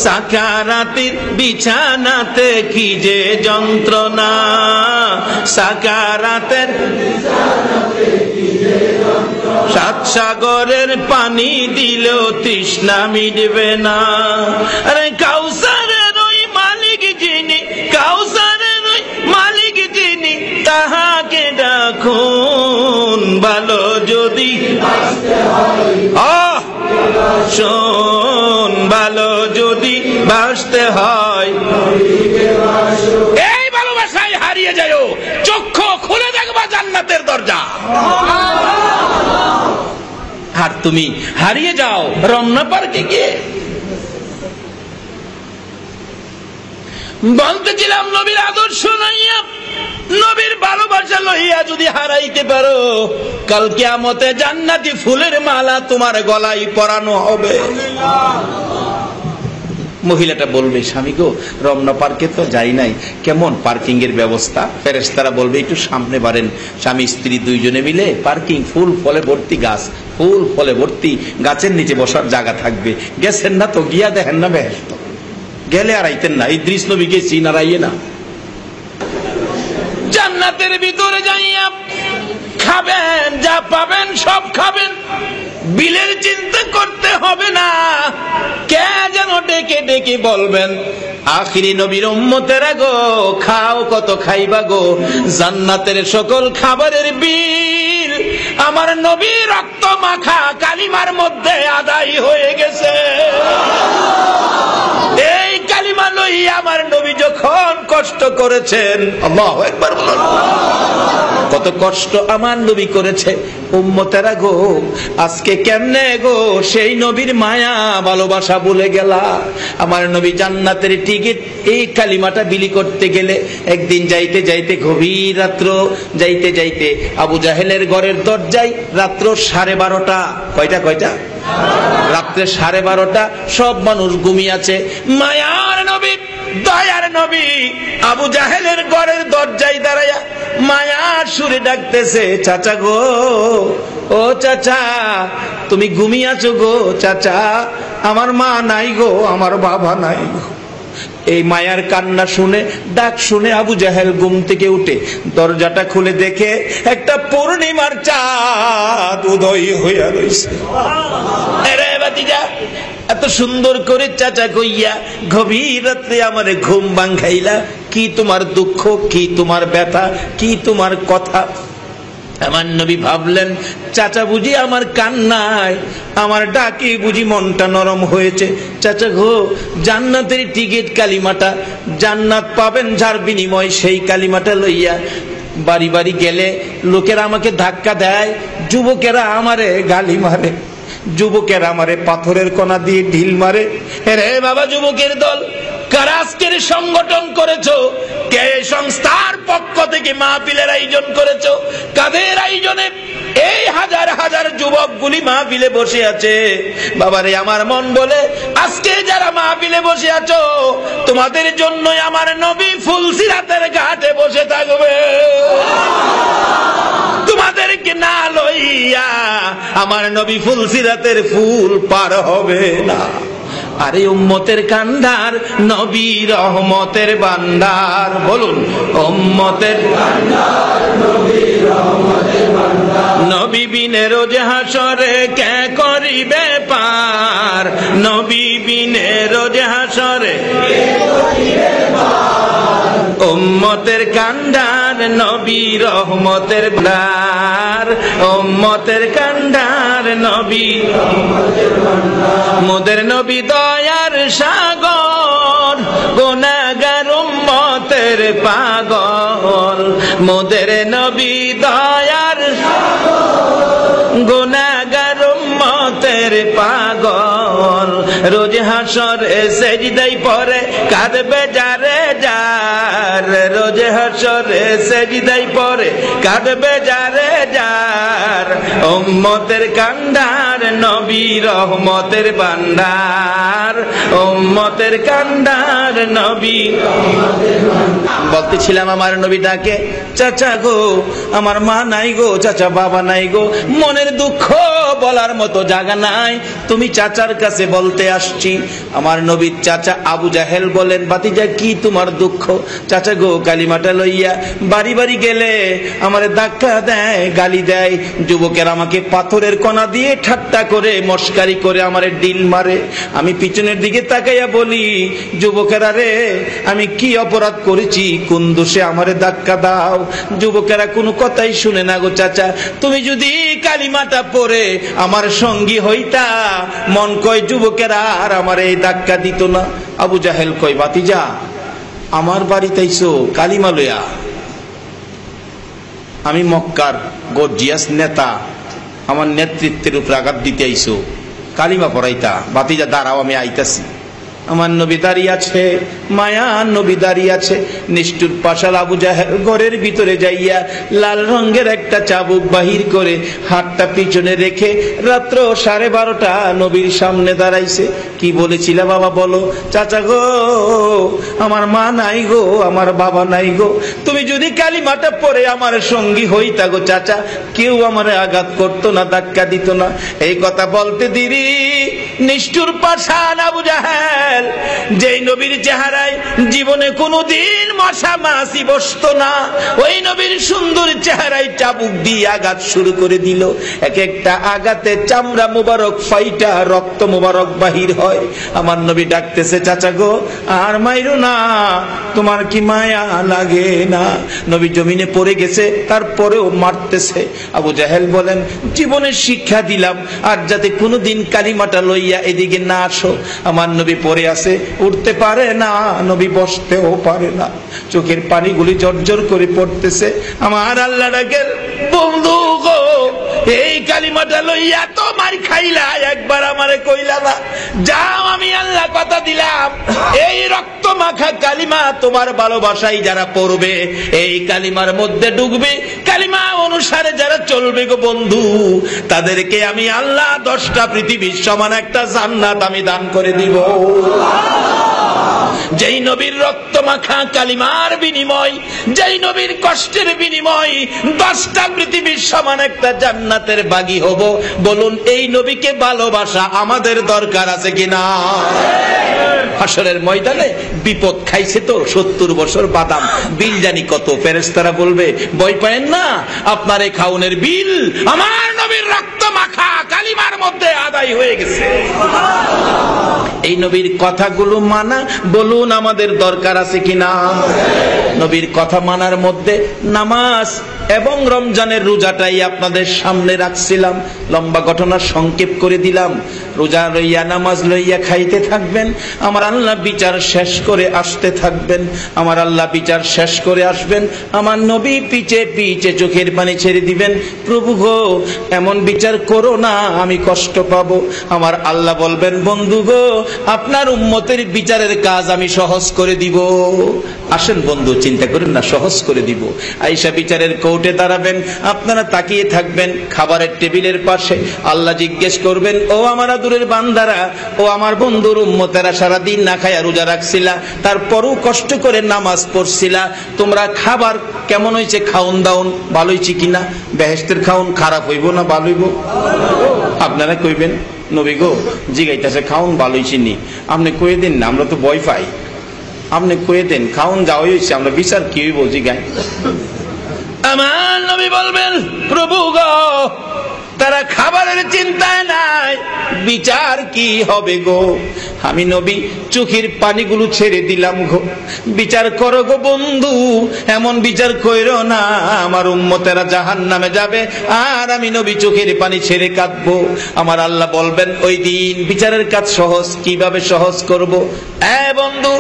সাকারাতের বিছানাতে কি যে যন্ত্রণা, সাকারাতের সাত সাগরের পানি দিলেও তৃষ্ণা মিটবে না। আরে কাউসারের ওই মালিক যিনি, কাউসারের ওই মালিক যিনি, তাহাকে ডাকুন। ভালো যদি শোন, ভালো যদি বাসতে হয় এই ভালোবাসায় হারিয়ে যায়, চক্ষু খুলে দেখবা জান্নাতের দরজা। আর তুমি হারিয়ে যাও রমনা পার্কে গিয়ে। বলতেছিলাম নবীর আদর্শ লইয়া, নবীর ভালোবাসা লইয়া যদি হারাইতে পারো, কাল কিয়ামতে জান্নাতি ফুলের মালা তোমার গলায় পরানো হবে। মহিলাটা বলবে, স্বামী গো, রমনা পার্কে তো যাই নাই, কেমন পার্কিং এর ব্যবস্থা? ফেরেশতারা বলবে, একটু সামনে বাড়েন। স্বামী স্ত্রী দুইজনে মিলে পার্কিং, ফুল ফলে ভর্তি গাছ, ফুল ফলে ভর্তি, গাছের নিচে বসার জায়গা থাকবে। গেছেন না তো? গিয়া দেখেন না বেহেশত, গেলে আর আইতেন না। ইদ্রিস নবী গেছেন আর আইয়ে না। জান্নাতের ভিতরে যাইয়া খাবেন, যা পাবেন সব খাবেন, বিলের চিন্তা করতে হবে না। কে যেন ডেকে ডেকে বলবেন, আখিরি নবীর উম্মতেরা গো, খাও, কত খাইবা গো? জান্নাতের সকল খাবারের বিল আমার নবী রক্ত মাখা কালিমার মধ্যে আদায় হয়ে গেছে। এই কালিমা লইয়া আমার নবী যখন কষ্ট করেছেন, আল্লাহু আকবার বলুন, কত কষ্ট আমার নবী করেছে। উম্মতেরা গো, আজকে কেমনে গো সেই নবীর মায়া ভালোবাসা ভুলে গেলা? আমার নবী জান্নাতের টিকিট এই কালিমাটা বিলি করতে গেলে একদিন যাইতে যাইতে, গভীর রাত্র যাইতে যাইতে আবু জাহেলের ঘরের দরজায় রাত্র 12:30, কয়টা? রাত্রে 12:30, সব মানুষ ঘুমিয়ে আছে। মায়ার নবী, দয়ার নবী আবু জাহেলের ঘরের দরজায় দাঁড়ায়া মায়ার সুরে ডাকতেছে, চাচা গো, ও চাচা, তুমি ঘুমিয়ে আছো গো? চাচা, আমার মা নাই গো, আমার বাবা নাই গো। এই মায়ার কান্না শুনে, ডাক শুনে আবু জাহেল ঘুম থেকে উঠে দরজাটা খুলে দেখে একটা পূর্ণিমার চাঁদ উদয় হইয়া রইছে। আরে বাতিজা, এত সুন্দর করে চাচা কইয়া গভীর রাত্রে আমারে ঘুম ভাঙাইলা। কি তোমার দুঃখ, কি তোমার ব্যথা, কি তোমার কথা? আমার নবী ভাবলেন, চাচা বুঝি আমার কান্নায়, আমার ডাকে বুঝি মনটা নরম হয়েছে। চাচা গো, জান্নাতের টিকিট কালিমাটা, জান্নাত পাবেন যার বিনিময়, সেই কালিমাটা লইয়া বাড়ি বাড়ি গেলে লোকেরা আমাকে ধাক্কা দেয়, যুবকেরা আমারে গালি মারে, যুবকেরা আমারে পাথরের কণা দিয়ে ঢিল মারে। রে বাবা যুবকের দল, কারা আজকের সংগঠন করেছো? কে সংস্থার পক্ষ থেকে মাহফিলের আয়োজন করেছো? কাদের আয়োজনে এই হাজার হাজার যুবকগুলি মাহফিলে বসে আছে? বাবারে, আমার মন বলে, আজকে যারা মাহফিলে বসে আছো, তোমাদের জন্যই আমার নবী ফুলসিরাতের ঘাটে বসে থাকবে। তোমাদেরকে না লইয়া আমার নবী ফুলসিরাতের ফুল পার হবে না। আরে উম্মতের কান্ডার নবী রহমতের বান্দার, বলুন, উম্মতের কান্ডার নবী রহমতের বান্দার। নবী বিনে রোজ হাসরে কে করিবে পার? নবী বিনে রোজ হাসরে কে করিবে পার? উম্মতের কান্ডার নবী রহমতের বান্দার, উম্মতের কান্ডার নবী রহমতের বান্দার। মোদের নবী দয়ার সাগর, গুনাহগার উম্মতের পাগল। মোদের নবী দয়ার সাগর, গুনাহগার উম্মতের পাগল। রোজ হাসরে সেজদায় পড়ে কাঁদবে যারে যার, রোজ হাসরে সেজদায় পড়ে কাঁদবে যারে যার। উম্মতের কান্ডার নবী রহমতের বান্দার, উম্মতের কান্ডার নবী। বলতেছিলাম, আমার নবী ডাকে, চাচা গো, আমার মা নাই গো, চাচা বাবা নাই গো, মনের দুঃখ বলার মতো জায়গা নাই, তুমি চাচার কাছে বলতে আসছি। আমার নবীর চাচা আবু জাহেল বলেন, বাতিজা কি তোমার দুঃখ? চাচা গো, কালিমাটা লইয়া বাড়ি বাড়ি গেলে আমারে ধাক্কা দেয়, গালি দেয়, যুবকের আমাকে পাথরের কণা দিয়ে ঠাট্টা করে, মস্কারি করে আমারে ডিল মারে। আমি পিছনের দিকে তাকাইয়া বলি, যুবকেরা রে, আমি কি অপরাধ করেছি? কোন দোষে আমারে ধাক্কা দাও? যুবকেরা কোনো কথাই শুনে না গো চাচা, তুমি যদি কালিমাটা পড়ে আমার সঙ্গী হইতা, মন কয় যুবকেরা আর আমার এই ধাক্কা দিত না। আবু জাহেল কয়, বাতিজা, আমার বাড়িতে আইছো কালিমা লইয়া, আমি মক্কার গর্জিয়াস নেতা, আমার নেতৃত্বের উপর আঘাত দিতে আইছো, কালিমা পড়াইতা? বাতিজা দাঁড়াও, আমি আইতাছি। আমার নবী দাঁড়িয়ে আছে, মায়া নবী দাঁড়িয়ে আছে। নিষ্ঠুর পাশাল আবু জাহেল ঘরের ভিতরে যাইয়া লাল রঙের একটা চাবুক বাহির করে হাতটা পিছনে রেখে রাত্র 12:30 নবীর সামনে দাঁড়াইছে। কি বলেছিল বাবা বলো? চাচা গো, আমার মা নাই গো, আমার বাবা নাই গো, তুমি যদি কালিমাটা পড়ে আমার সঙ্গী হইতা গো চাচা, কেউ আমার আঘাত করতো না, ধাক্কা দিত না। এই কথা বলতে দেরি নিষ্ঠুর পাষাণ আবু জাহেল, যেই নবীর চেহারায় জীবনে কোনোদিন মশা মাছি বসতো না, ওই নবীর সুন্দর চেহারায় চাবুক দিয়ে আঘাত শুরু করে দিল। এক একটা আঘাতে চামড়া মুবারক ফাইটা রক্ত মুবারক বাহির হয়। আমার নবী ডাকতেছে, চাচা গো আর মাইরো না, তোমার কি মায়া লাগে না? নবী জমিনে পড়ে গেছে, তারপরেও মারতেছে। আবু জাহেল বলেন, জীবনের শিক্ষা দিলাম আর যাতে কোনোদিন কালিমাটা লইয়া এদিকে না আসো। আমার নবী পড়ে আছে, উঠতে পারে না, নবী বসতেও পারে না, চোখের পানিগুলি জর্জর করে পড়তেছে। আমার আল্লাহ ডাকের, বন্ধু গো, এই কালিমাটা লইয়া তো মার খাইলা, একবার আমারে কইলা না? যাও, আমি আল্লাহ কথা দিলাম, এই রক্ত মাখা কালিমা তোমার ভালোবাসাই যারা পড়বে, এই কালিমার মধ্যে ডুববে, কালিমা অনুসারে যারা চলবে গো বন্ধু, তাদেরকে আমি আল্লাহ 10টা পৃথিবীর সমান একটা জান্নাত আমি দান করে দিব। যেই নবীর রক্ত মাখা কালিমার বিনিময়, যেই নবীর কষ্টের বিনিময় 10টা পৃথিবীর সমান একটা জান্নাতের বাগী হব, বলুন এই নবীকে ভালোবাসা আমাদের দরকার আছে কিনা? হাসরের ময়দানে বিপদ খাইছে তো 70 বছর বাদাম বিল জানি কত, ফেরেশতারা বলবে ভয় পায়েন না, আপনার এই খাউনের বিল আমার নবীর রক্ত মাখা কালিমার মধ্যে আদায় হয়ে গেছে। এই নবীর কথাগুলো মানা, বলুন আমাদের দরকার আছে কিনা? নবীর কথা মানার মধ্যে নামাজ এবং রমজানের রোজাটাই আপনাদের সামনে রাখছিলাম। লম্বা ঘটনা সংক্ষেপ করে দিলাম। রোজা লইয়া নামাজ লইয়া খাইতে থাকবেন, আমার আল্লাহ বিচার শেষ করে আসতে থাকবেন। আমার আল্লাহ বিচার শেষ করে আসবেন, আমার নবী পিছে পিছে চোখের পানি ছেড়ে দিবেন, প্রভু গো এমন বিচার করো না, আমি কষ্ট পাবো। আমার আল্লাহ বলবেন, বন্ধু গো আপনার উম্মতের বিচারের কাজ আমি সহজ করে দিব। আসেন বন্ধু, চিন্তা করেন না, সহজ করে দিব। আয়েশা বিচারের কোর্টে দাঁড়াবেন, আপনারা তাকিয়ে থাকবেন খাবারের টেবিলের পাশে। আল্লাহ জিজ্ঞেস করবেন, ও আমার আদরের বান্দারা, ও আমার বন্ধুর উম্মতেরা, সারাদিন না খায়া রোজা রাখছিলা, তারপরও কষ্ট করে নামাজ পড়ছিলা, তোমরা খাবার কেমন হয়েছে? খাউন দাউন ভালো হয়েছে কিনা? বেহেশতের খাউন খারাপ হইব না ভালো হইব? আপনারা কইবেন, নবী গো জিগাইতেছে খাউন ভালো হয়েছে নি, আপনি কয়ে দিন না, আমরা তো ভয় পাই, আপনি কয়ে দেন খাউন যাওয়া হয়েছে, আমরা বিচার কি হইব জিগাই। আমার নবী বলবেন, প্রভু গো তারা খাবারের চিন্তায় নাই, বিচার কি হবে গো? আমি নবী চোখের পানিগুলো ছেড়ে দিলাম গো, বিচার করো গো বন্ধু, এমন বিচার কইরো না আমার উম্মতেরা জাহান্নামে যাবে আর আমি নবী চোখের পানি ছেড়ে কাঁদবো। আমার আল্লাহ বলবেন, ওই দিন বিচারের কাজ সহজ। কিভাবে সহজ করব? বন্ধু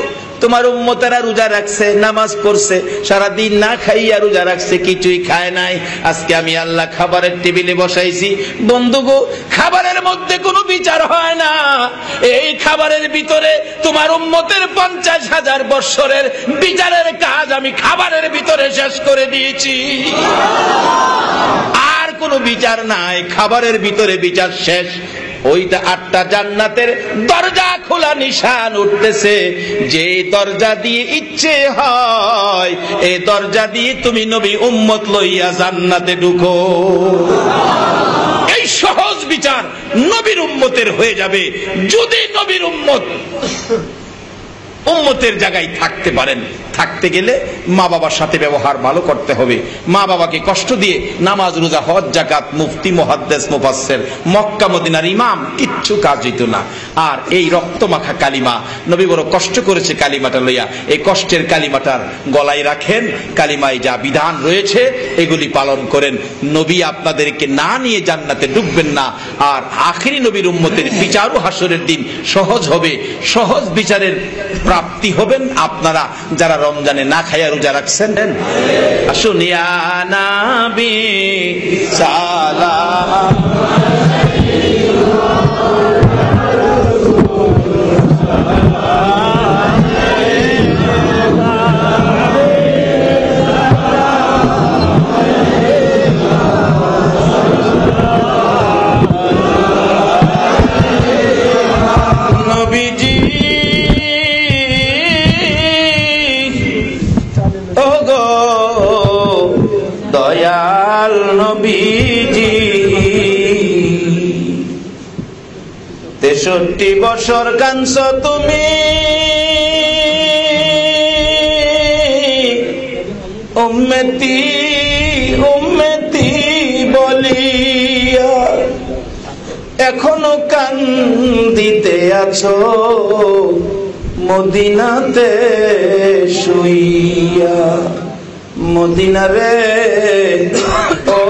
তোমার উম্মতেরা রোজা রাখছে, নামাজ পড়ছে, সারাদিন না খাইয়া রোজা রাখছে, কিছুই খায় নাই, আজকে আমি আল্লাহ খাবারের টেবিলে বসাইছি। বন্ধু গো খাবারের মধ্যে কোনো বিচার হয় না, এই খাবারের ভিতরে তোমার উম্মতের 50,000 বৎসরের বিচারের কাজ আমি খাবারের ভিতরে শেষ করে দিয়েছি। আর কোনো বিচার নাই, খাবারের ভিতরে বিচার শেষ। ওইটা 8টা জান্নাতের দরজা খোলা নিশান উঠতেছে, যে দরজা দিয়ে ইচ্ছে হয় এই দরজা দিয়ে তুমি নবী উম্মত লইয়া জান্নাতে ঢুকো। এই সহজ বিচার নবীর উম্মতের হয়ে যাবে যদি নবীর উম্মতের জায়গায় থাকতে পারেন। থাকতে গেলে মা বাবার সাথে ব্যবহার ভালো করতে হবে। মা বাবাকে কষ্ট দিয়ে নামাজ রোজা হজ যাকাত মুফতি মুহাদ্দিস মুফাসসির মক্কা মদিনার ইমাম কিচ্ছু কাজ হইতো না। আর এই রক্তমাখা কালিমা নবী বড় কষ্ট করেছে কালিমাটা লইয়া, এই কষ্টের কালিমাটার গলায় রাখেন, কালিমায় যা বিধান রয়েছে এগুলি পালন করেন। নবী আপনাদেরকে না নিয়ে জান্নাতে ঢুকবেন না। আর আখিরি নবীর উম্মতের বিচারও হাসরের দিন সহজ হবে, সহজ বিচারের প্রাপ্তি হবেন আপনারা যারা রমজানে না খাইয়া রোজা রাখছেন। আসুন ইয়া নবী সালাম 63 বছর কাঁদছ তুমি উম্মতি উম্মতি বলিয়া, এখনো কান্দিতে আছো মদিনাতে শুইয়া। মদিনা রে ও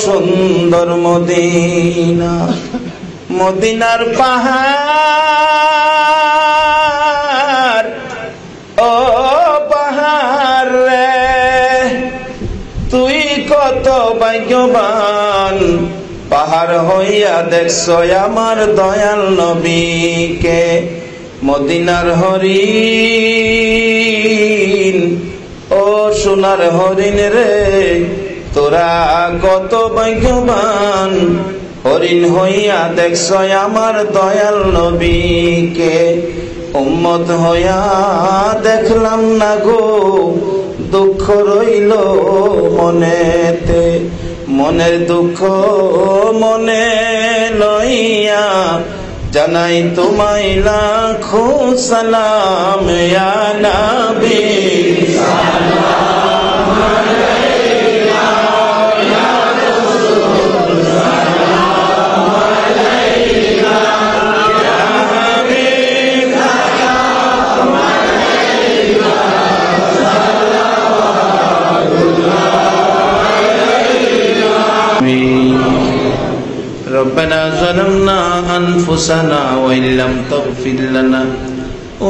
সুন্দর মদিনা, মদিনার পাহাড় ও পাহাড় রে, তুই কত ভাগ্যবান পাহাড় হইয়া দেখছ আমার দয়াল নবীকে। মদিনার হরিণ ও সোনার হরিণ রে, তোরা কত ভাগ্যবান হরিণ হইয়া দেখছ আমার দয়াল নবীকে। উম্মত হইয়া দেখলাম না গো, দুঃখ রইল মনেতে, মনের দুঃখ মনে লইয়া জানাই তোমায় লাখো সালাম ইয়া নবী। ربنا ظلمنا أنفسنا وإن لم تغفر لنا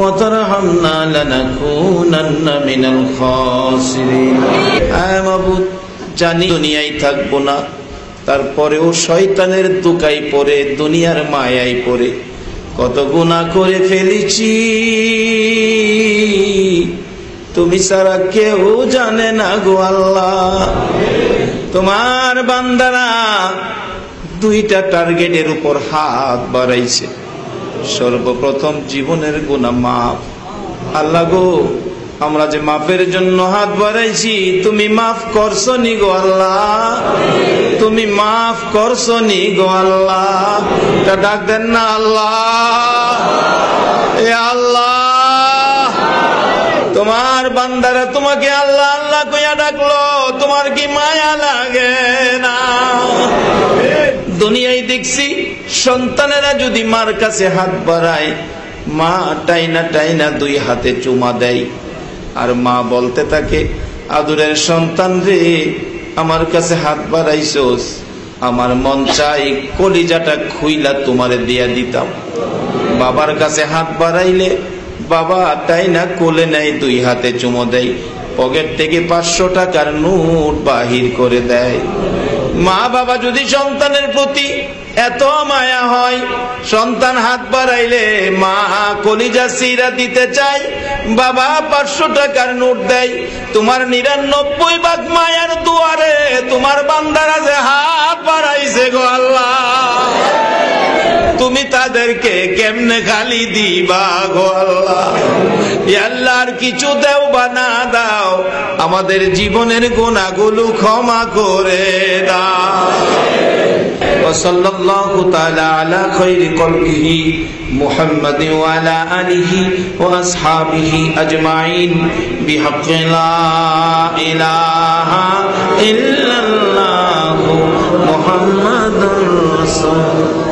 وترحمنا لنكونن من الخاسرين। আয় মাবুদ, জানি দুনিয়ায় থাকবো না, তারপরেও শয়তানের দুকায় পড়ে দুনিয়ার মায়ায় পড়ে কত গুনাহ করে ফেলেছি, তুমি ছাড়া কেউ জানে না গো আল্লাহ। তোমার বান্দারা দুইটা টার্গেটের উপর হাত বাড়াইছে। সর্বপ্রথম জীবনের গুনাহ মাফ। আল্লাহ গো, আমরা যে মাফের জন্য হাত বাড়াইছি, তুমি মাফ করছো নি গো আল্লাহ, তুমি মাফ করছো নি গো আল্লাহ। তা ডাক দেন না আল্লাহ, এ আল্লাহ। তোমার বান্দারা তোমাকে আল্লাহ আল্লাহ কইয়া ডাকলো, তোমার কি মায়া লাগে না? দুনিয়ায় দেখছি সন্তানেরা যদি মার কাছে হাত বাড়ায়, মা টাইনা টাইনা দুই হাতে চুমা দেয়, আর মা বলতে থাকে, আদরের সন্তান রে, আমার কাছে হাত বাড়াইছোস, আমার মন চাই কলিজাটা খুইলা তোমারে দিয়া দিতাম। বাবার কাছে হাত বাড়াইলে বাবা টাইনা কোলে নেয়, দুই হাতে চুমো দেয়, পকেট থেকে 500 টাকার নোট বাহির করে দেয়। মা বাবা যদি সন্তানের প্রতি এত মায়া হয়, সন্তান হাত বাড়াইলে মা কলিজা সিরা দিতে চায়, বাবা 500 টাকার নোট দেয়। তোমার 99 ভাগ মায়ার দুয়ারে তোমার বান্দারা যে হাত বাড়াইছে গো আল্লাহ, তুমি তাদেরকে কেমনে খালি দিবা গো আল্লাহ। আল্লাহর কিছু দেও বা না দাও, আমাদের জীবনের গুনাহগুলো ক্ষমা করে দাও। ওয়াসাল্লাল্লাহু তাআলা আলা খায়রি কলবিহি মুহাম্মাদিন ওয়া আলা আলিহি ওয়া আসহাবিহি আজমাইন বিহাক্কি লা ইলাহা ইল্লাল্লাহু মুহাম্মাদুর রাসূল।